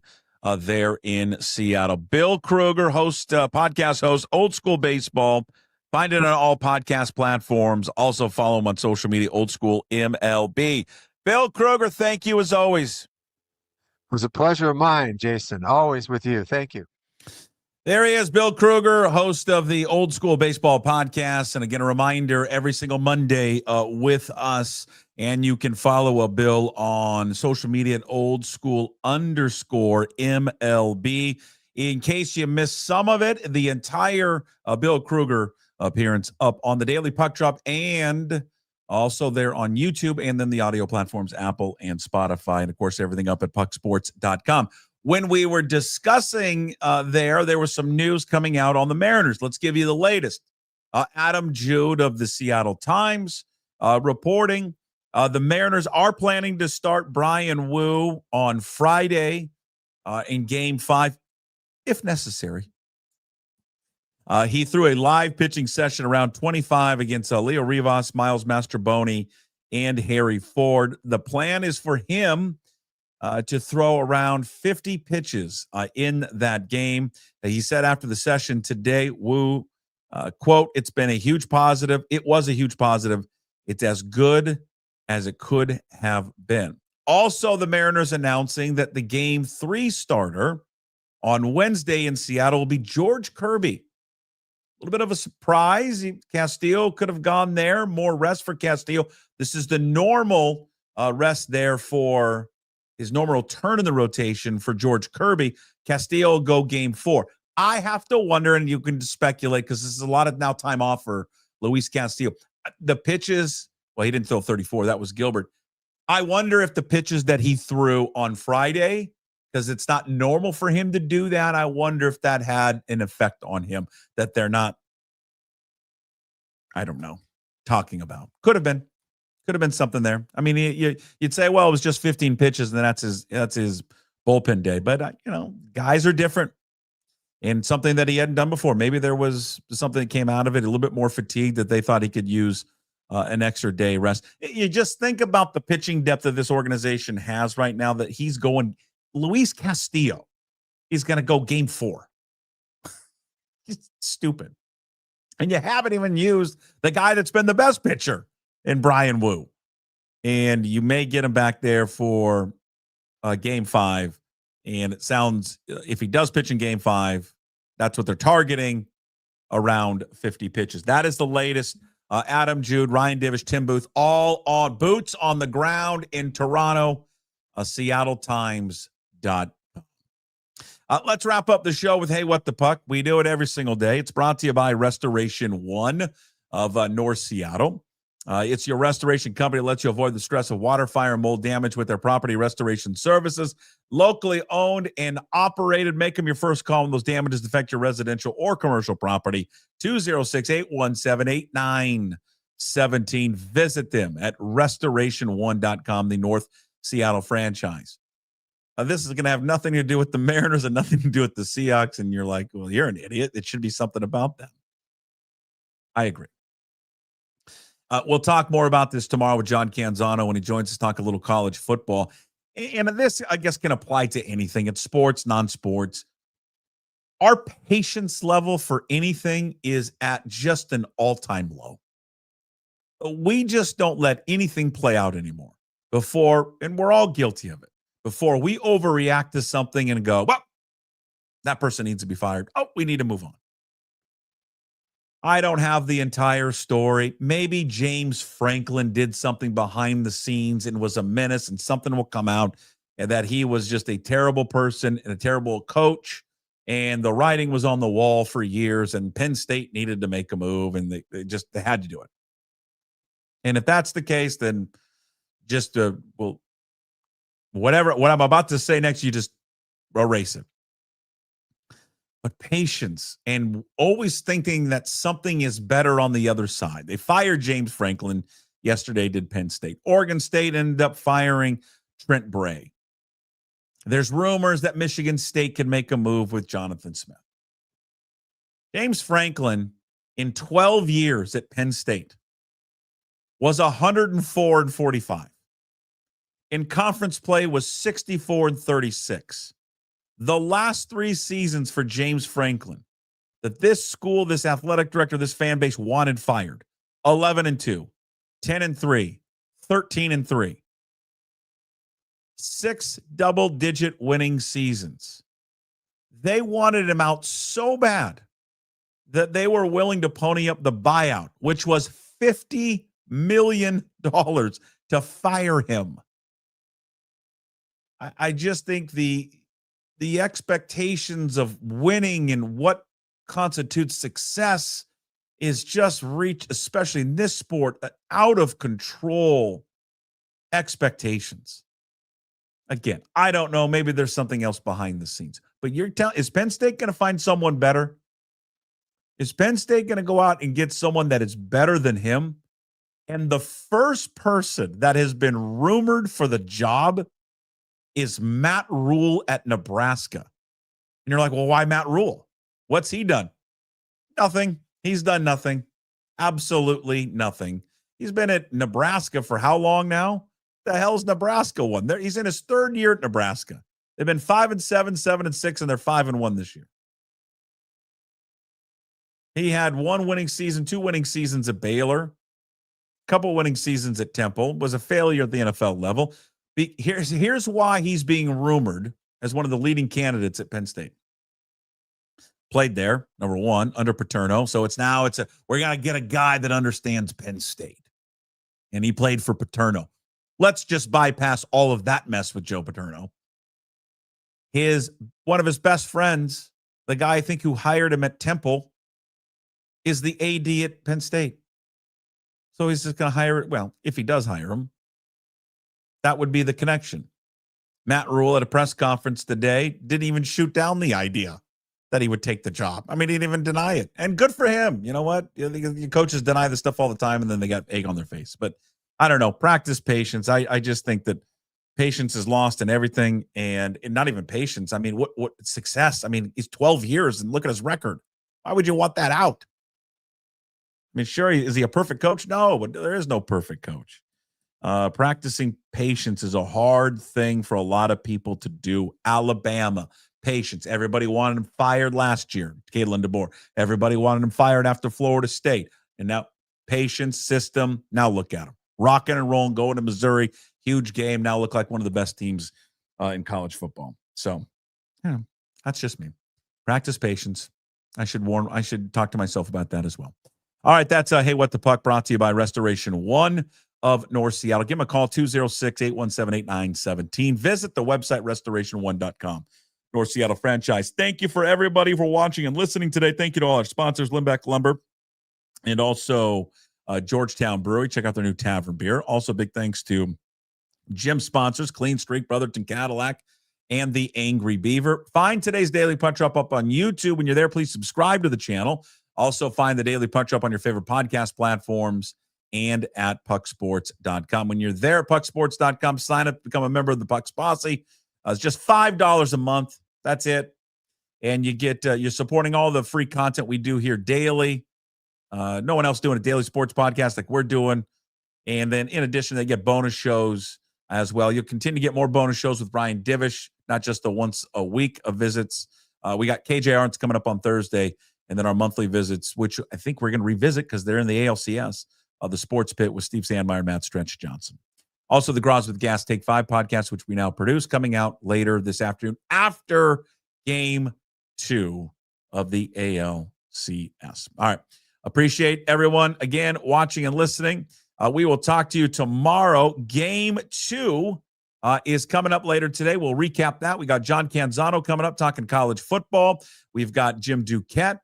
there in Seattle. Bill Krueger, podcast host, Old School Baseball. Find it on all podcast platforms. Also follow him on social media, Old School MLB. Bill Krueger, thank you as always. It was a pleasure of mine, Jason. Always with you. Thank you. There he is, Bill Krueger, host of the Old School Baseball podcast. And again, a reminder, every single Monday with us. And you can follow Bill on social media at oldskool_MLB. In case you missed some of it, the entire Bill Krueger appearance up on the Daily Puck Drop and also there on YouTube, and then the audio platforms, Apple and Spotify. And, of course, everything up at pucksports.com. When we were discussing there was some news coming out on the Mariners. Let's give you the latest. Adam Jude of the Seattle Times reporting the Mariners are planning to start Brian Wu on Friday in Game 5, if necessary. He threw a live pitching session around 25 against Leo Rivas, Miles Mastrobuoni, and Harry Ford. The plan is for him to throw around 50 pitches in that game. He said after the session today, Wu, quote, "It's been a huge positive. It was a huge positive. It's as good as it could have been." Also, the Mariners announcing that the Game 3 starter on Wednesday in Seattle will be George Kirby. A little bit of a surprise. Castillo could have gone there. More rest for Castillo. This is the normal rest there for his normal turn in the rotation for George Kirby. Castillo will go Game 4. I have to wonder, and you can speculate because this is a lot of now time off for Luis Castillo. The pitches, well, he didn't throw 34. That was Gilbert. I wonder if the pitches that he threw on Friday, because it's not normal for him to do that, I wonder if that had an effect on him that they're not, I don't know, talking about. Could have been something there. I mean, you'd say, well, it was just 15 pitches, and that's his bullpen day. But, guys are different. And something that he hadn't done before. Maybe there was something that came out of it, a little bit more fatigue that they thought he could use an extra day rest. You just think about the pitching depth that this organization has right now, that he's going, Luis Castillo, he's going to go game 4. He's stupid. And you haven't even used the guy that's been the best pitcher in Brian Wu. And you may get him back there for game 5. And it sounds, if he does pitch in game 5, that's what they're targeting, around 50 pitches. That is the latest. Adam Jude, Ryan Divish, Tim Booth, all on boots on the ground in Toronto, SeattleTimes.com. Let's wrap up the show with Hey, What the Puck. We do it every single day. It's brought to you by Restoration One of North Seattle. It's your restoration company that lets you avoid the stress of water, fire, and mold damage with their property restoration services. Locally owned and operated. Make them your first call when those damages affect your residential or commercial property. 206-817-8917. Visit them at restoration1.com, the North Seattle franchise. This is going to have nothing to do with the Mariners and nothing to do with the Seahawks. And you're like, well, you're an idiot. It should be something about them. I agree. We'll talk more about this tomorrow with John Canzano when he joins us, talk a little college football. And this, I guess, can apply to anything. It's sports, non-sports. Our patience level for anything is at just an all-time low. We just don't let anything play out anymore before, and we're all guilty of it, before we overreact to something and go, well, that person needs to be fired. Oh, we need to move on. I don't have the entire story. Maybe James Franklin did something behind the scenes and was a menace, and something will come out and that he was just a terrible person and a terrible coach, and the writing was on the wall for years, and Penn State needed to make a move, and they had to do it. And if that's the case, then just whatever what I'm about to say next, you just erase it. But patience and always thinking that something is better on the other side. They fired James Franklin yesterday, did Penn State. Oregon State ended up firing Trent Bray. There's rumors that Michigan State can make a move with Jonathan Smith. James Franklin, in 12 years at Penn State, was 104-45. In conference play was 64-36. The last 3 seasons for James Franklin that this school, this athletic director, this fan base wanted fired: 11-2, 10-3, 13-3. 6 double-digit winning seasons. They wanted him out so bad that they were willing to pony up the buyout, which was $50 million to fire him. I just think the expectations of winning and what constitutes success is just reached, especially in this sport, out of control expectations. Again, I don't know. Maybe there's something else behind the scenes. But is Penn State going to find someone better? Is Penn State going to go out and get someone that is better than him? And the first person that has been rumored for the job is Matt Rule at Nebraska. And you're like, well, why Matt Rule? What's he done? Nothing. He's done nothing. Absolutely nothing. He's been at Nebraska for how long now? The hell's Nebraska won? He's in his 3rd year at Nebraska. They've been 5-7, 7-6, and they're 5-1 this year. He had 1 winning season, 2 winning seasons at Baylor, a couple winning seasons at Temple, was a failure at the NFL level. Here's why he's being rumored as one of the leading candidates at Penn State. Played there, number 1, under Paterno. So we're going to get a guy that understands Penn State. And he played for Paterno. Let's just bypass all of that mess with Joe Paterno. One of his best friends, the guy I think who hired him at Temple, is the AD at Penn State. So he's just going to hire, well, if he does hire him, that would be the connection. Matt Rule at a press conference today didn't even shoot down the idea that he would take the job. I mean, he didn't even deny it. And good for him. You know what? Your coaches deny this stuff all the time, and then they got egg on their face. But I don't know. Practice patience. I just think that patience is lost in everything, and not even patience. I mean, what success? I mean, he's 12 years, and look at his record. Why would you want that out? I mean, sure, is he a perfect coach? No, but there is no perfect coach. Practicing patience is a hard thing for a lot of people to do. Alabama, patience. Everybody wanted him fired last year, Kalen DeBoer. Everybody wanted him fired after Florida State. And now, patience, system. Now look at him. Rocking and rolling, going to Missouri. Huge game. Now look like one of the best teams in college football. So, yeah, that's just me. Practice patience. I should talk to myself about that as well. All right, that's Hey What the Puck, brought to you by Restoration One of North Seattle. Give them a call, 206-817-8917. Visit the website, restoration1.com. North Seattle franchise. Thank you for everybody for watching and listening today. Thank you to all our sponsors, Limbeck Lumber, and also Georgetown Brewery. Check out their new tavern beer. Also, big thanks to gym sponsors, Clean Streak, Brotherton Cadillac, and the Angry Beaver. Find today's Daily Punch Up on YouTube. When you're there, please subscribe to the channel. Also, find the Daily Punch Up on your favorite podcast platforms and at pucksports.com. When you're there at pucksports.com, sign up, become a member of the Pucks Posse. It's just $5 a month. That's it. And you get, you're supporting all the free content we do here daily. No one else doing a daily sports podcast like we're doing. And then in addition, they get bonus shows as well. You'll continue to get more bonus shows with Brian Divish, not just the once a week of visits. We got KJ Arns coming up on Thursday, and then our monthly visits, which I think we're going to revisit because they're in the ALCS, the Sports Pit with Steve Sandmeyer, Matt Stretch Johnson. Also, the Graz with Gas Take 5 podcast, which we now produce, coming out later this afternoon after Game 2 of the ALCS. All right. Appreciate everyone, again, watching and listening. We will talk to you tomorrow. Game 2 is coming up later today. We'll recap that. We got John Canzano coming up talking college football. We've got Jim Duquette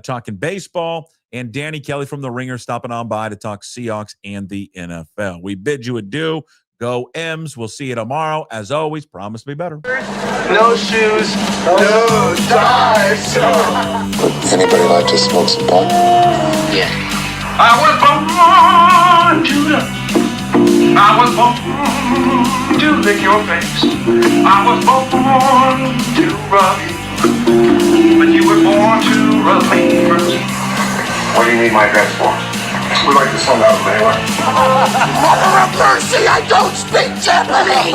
talking baseball, and Danny Kelly from The Ringer stopping on by to talk Seahawks and the NFL. We bid you adieu. Go M's. We'll see you tomorrow. As always, promise to be better. No shoes, no ties. Anybody like to smoke some pot? Yeah. I was born to lick your face. I was born to rub you, but you were born to rub me first. What do you need my address for? We like to send out anyway. Mother of mercy, I don't speak Japanese!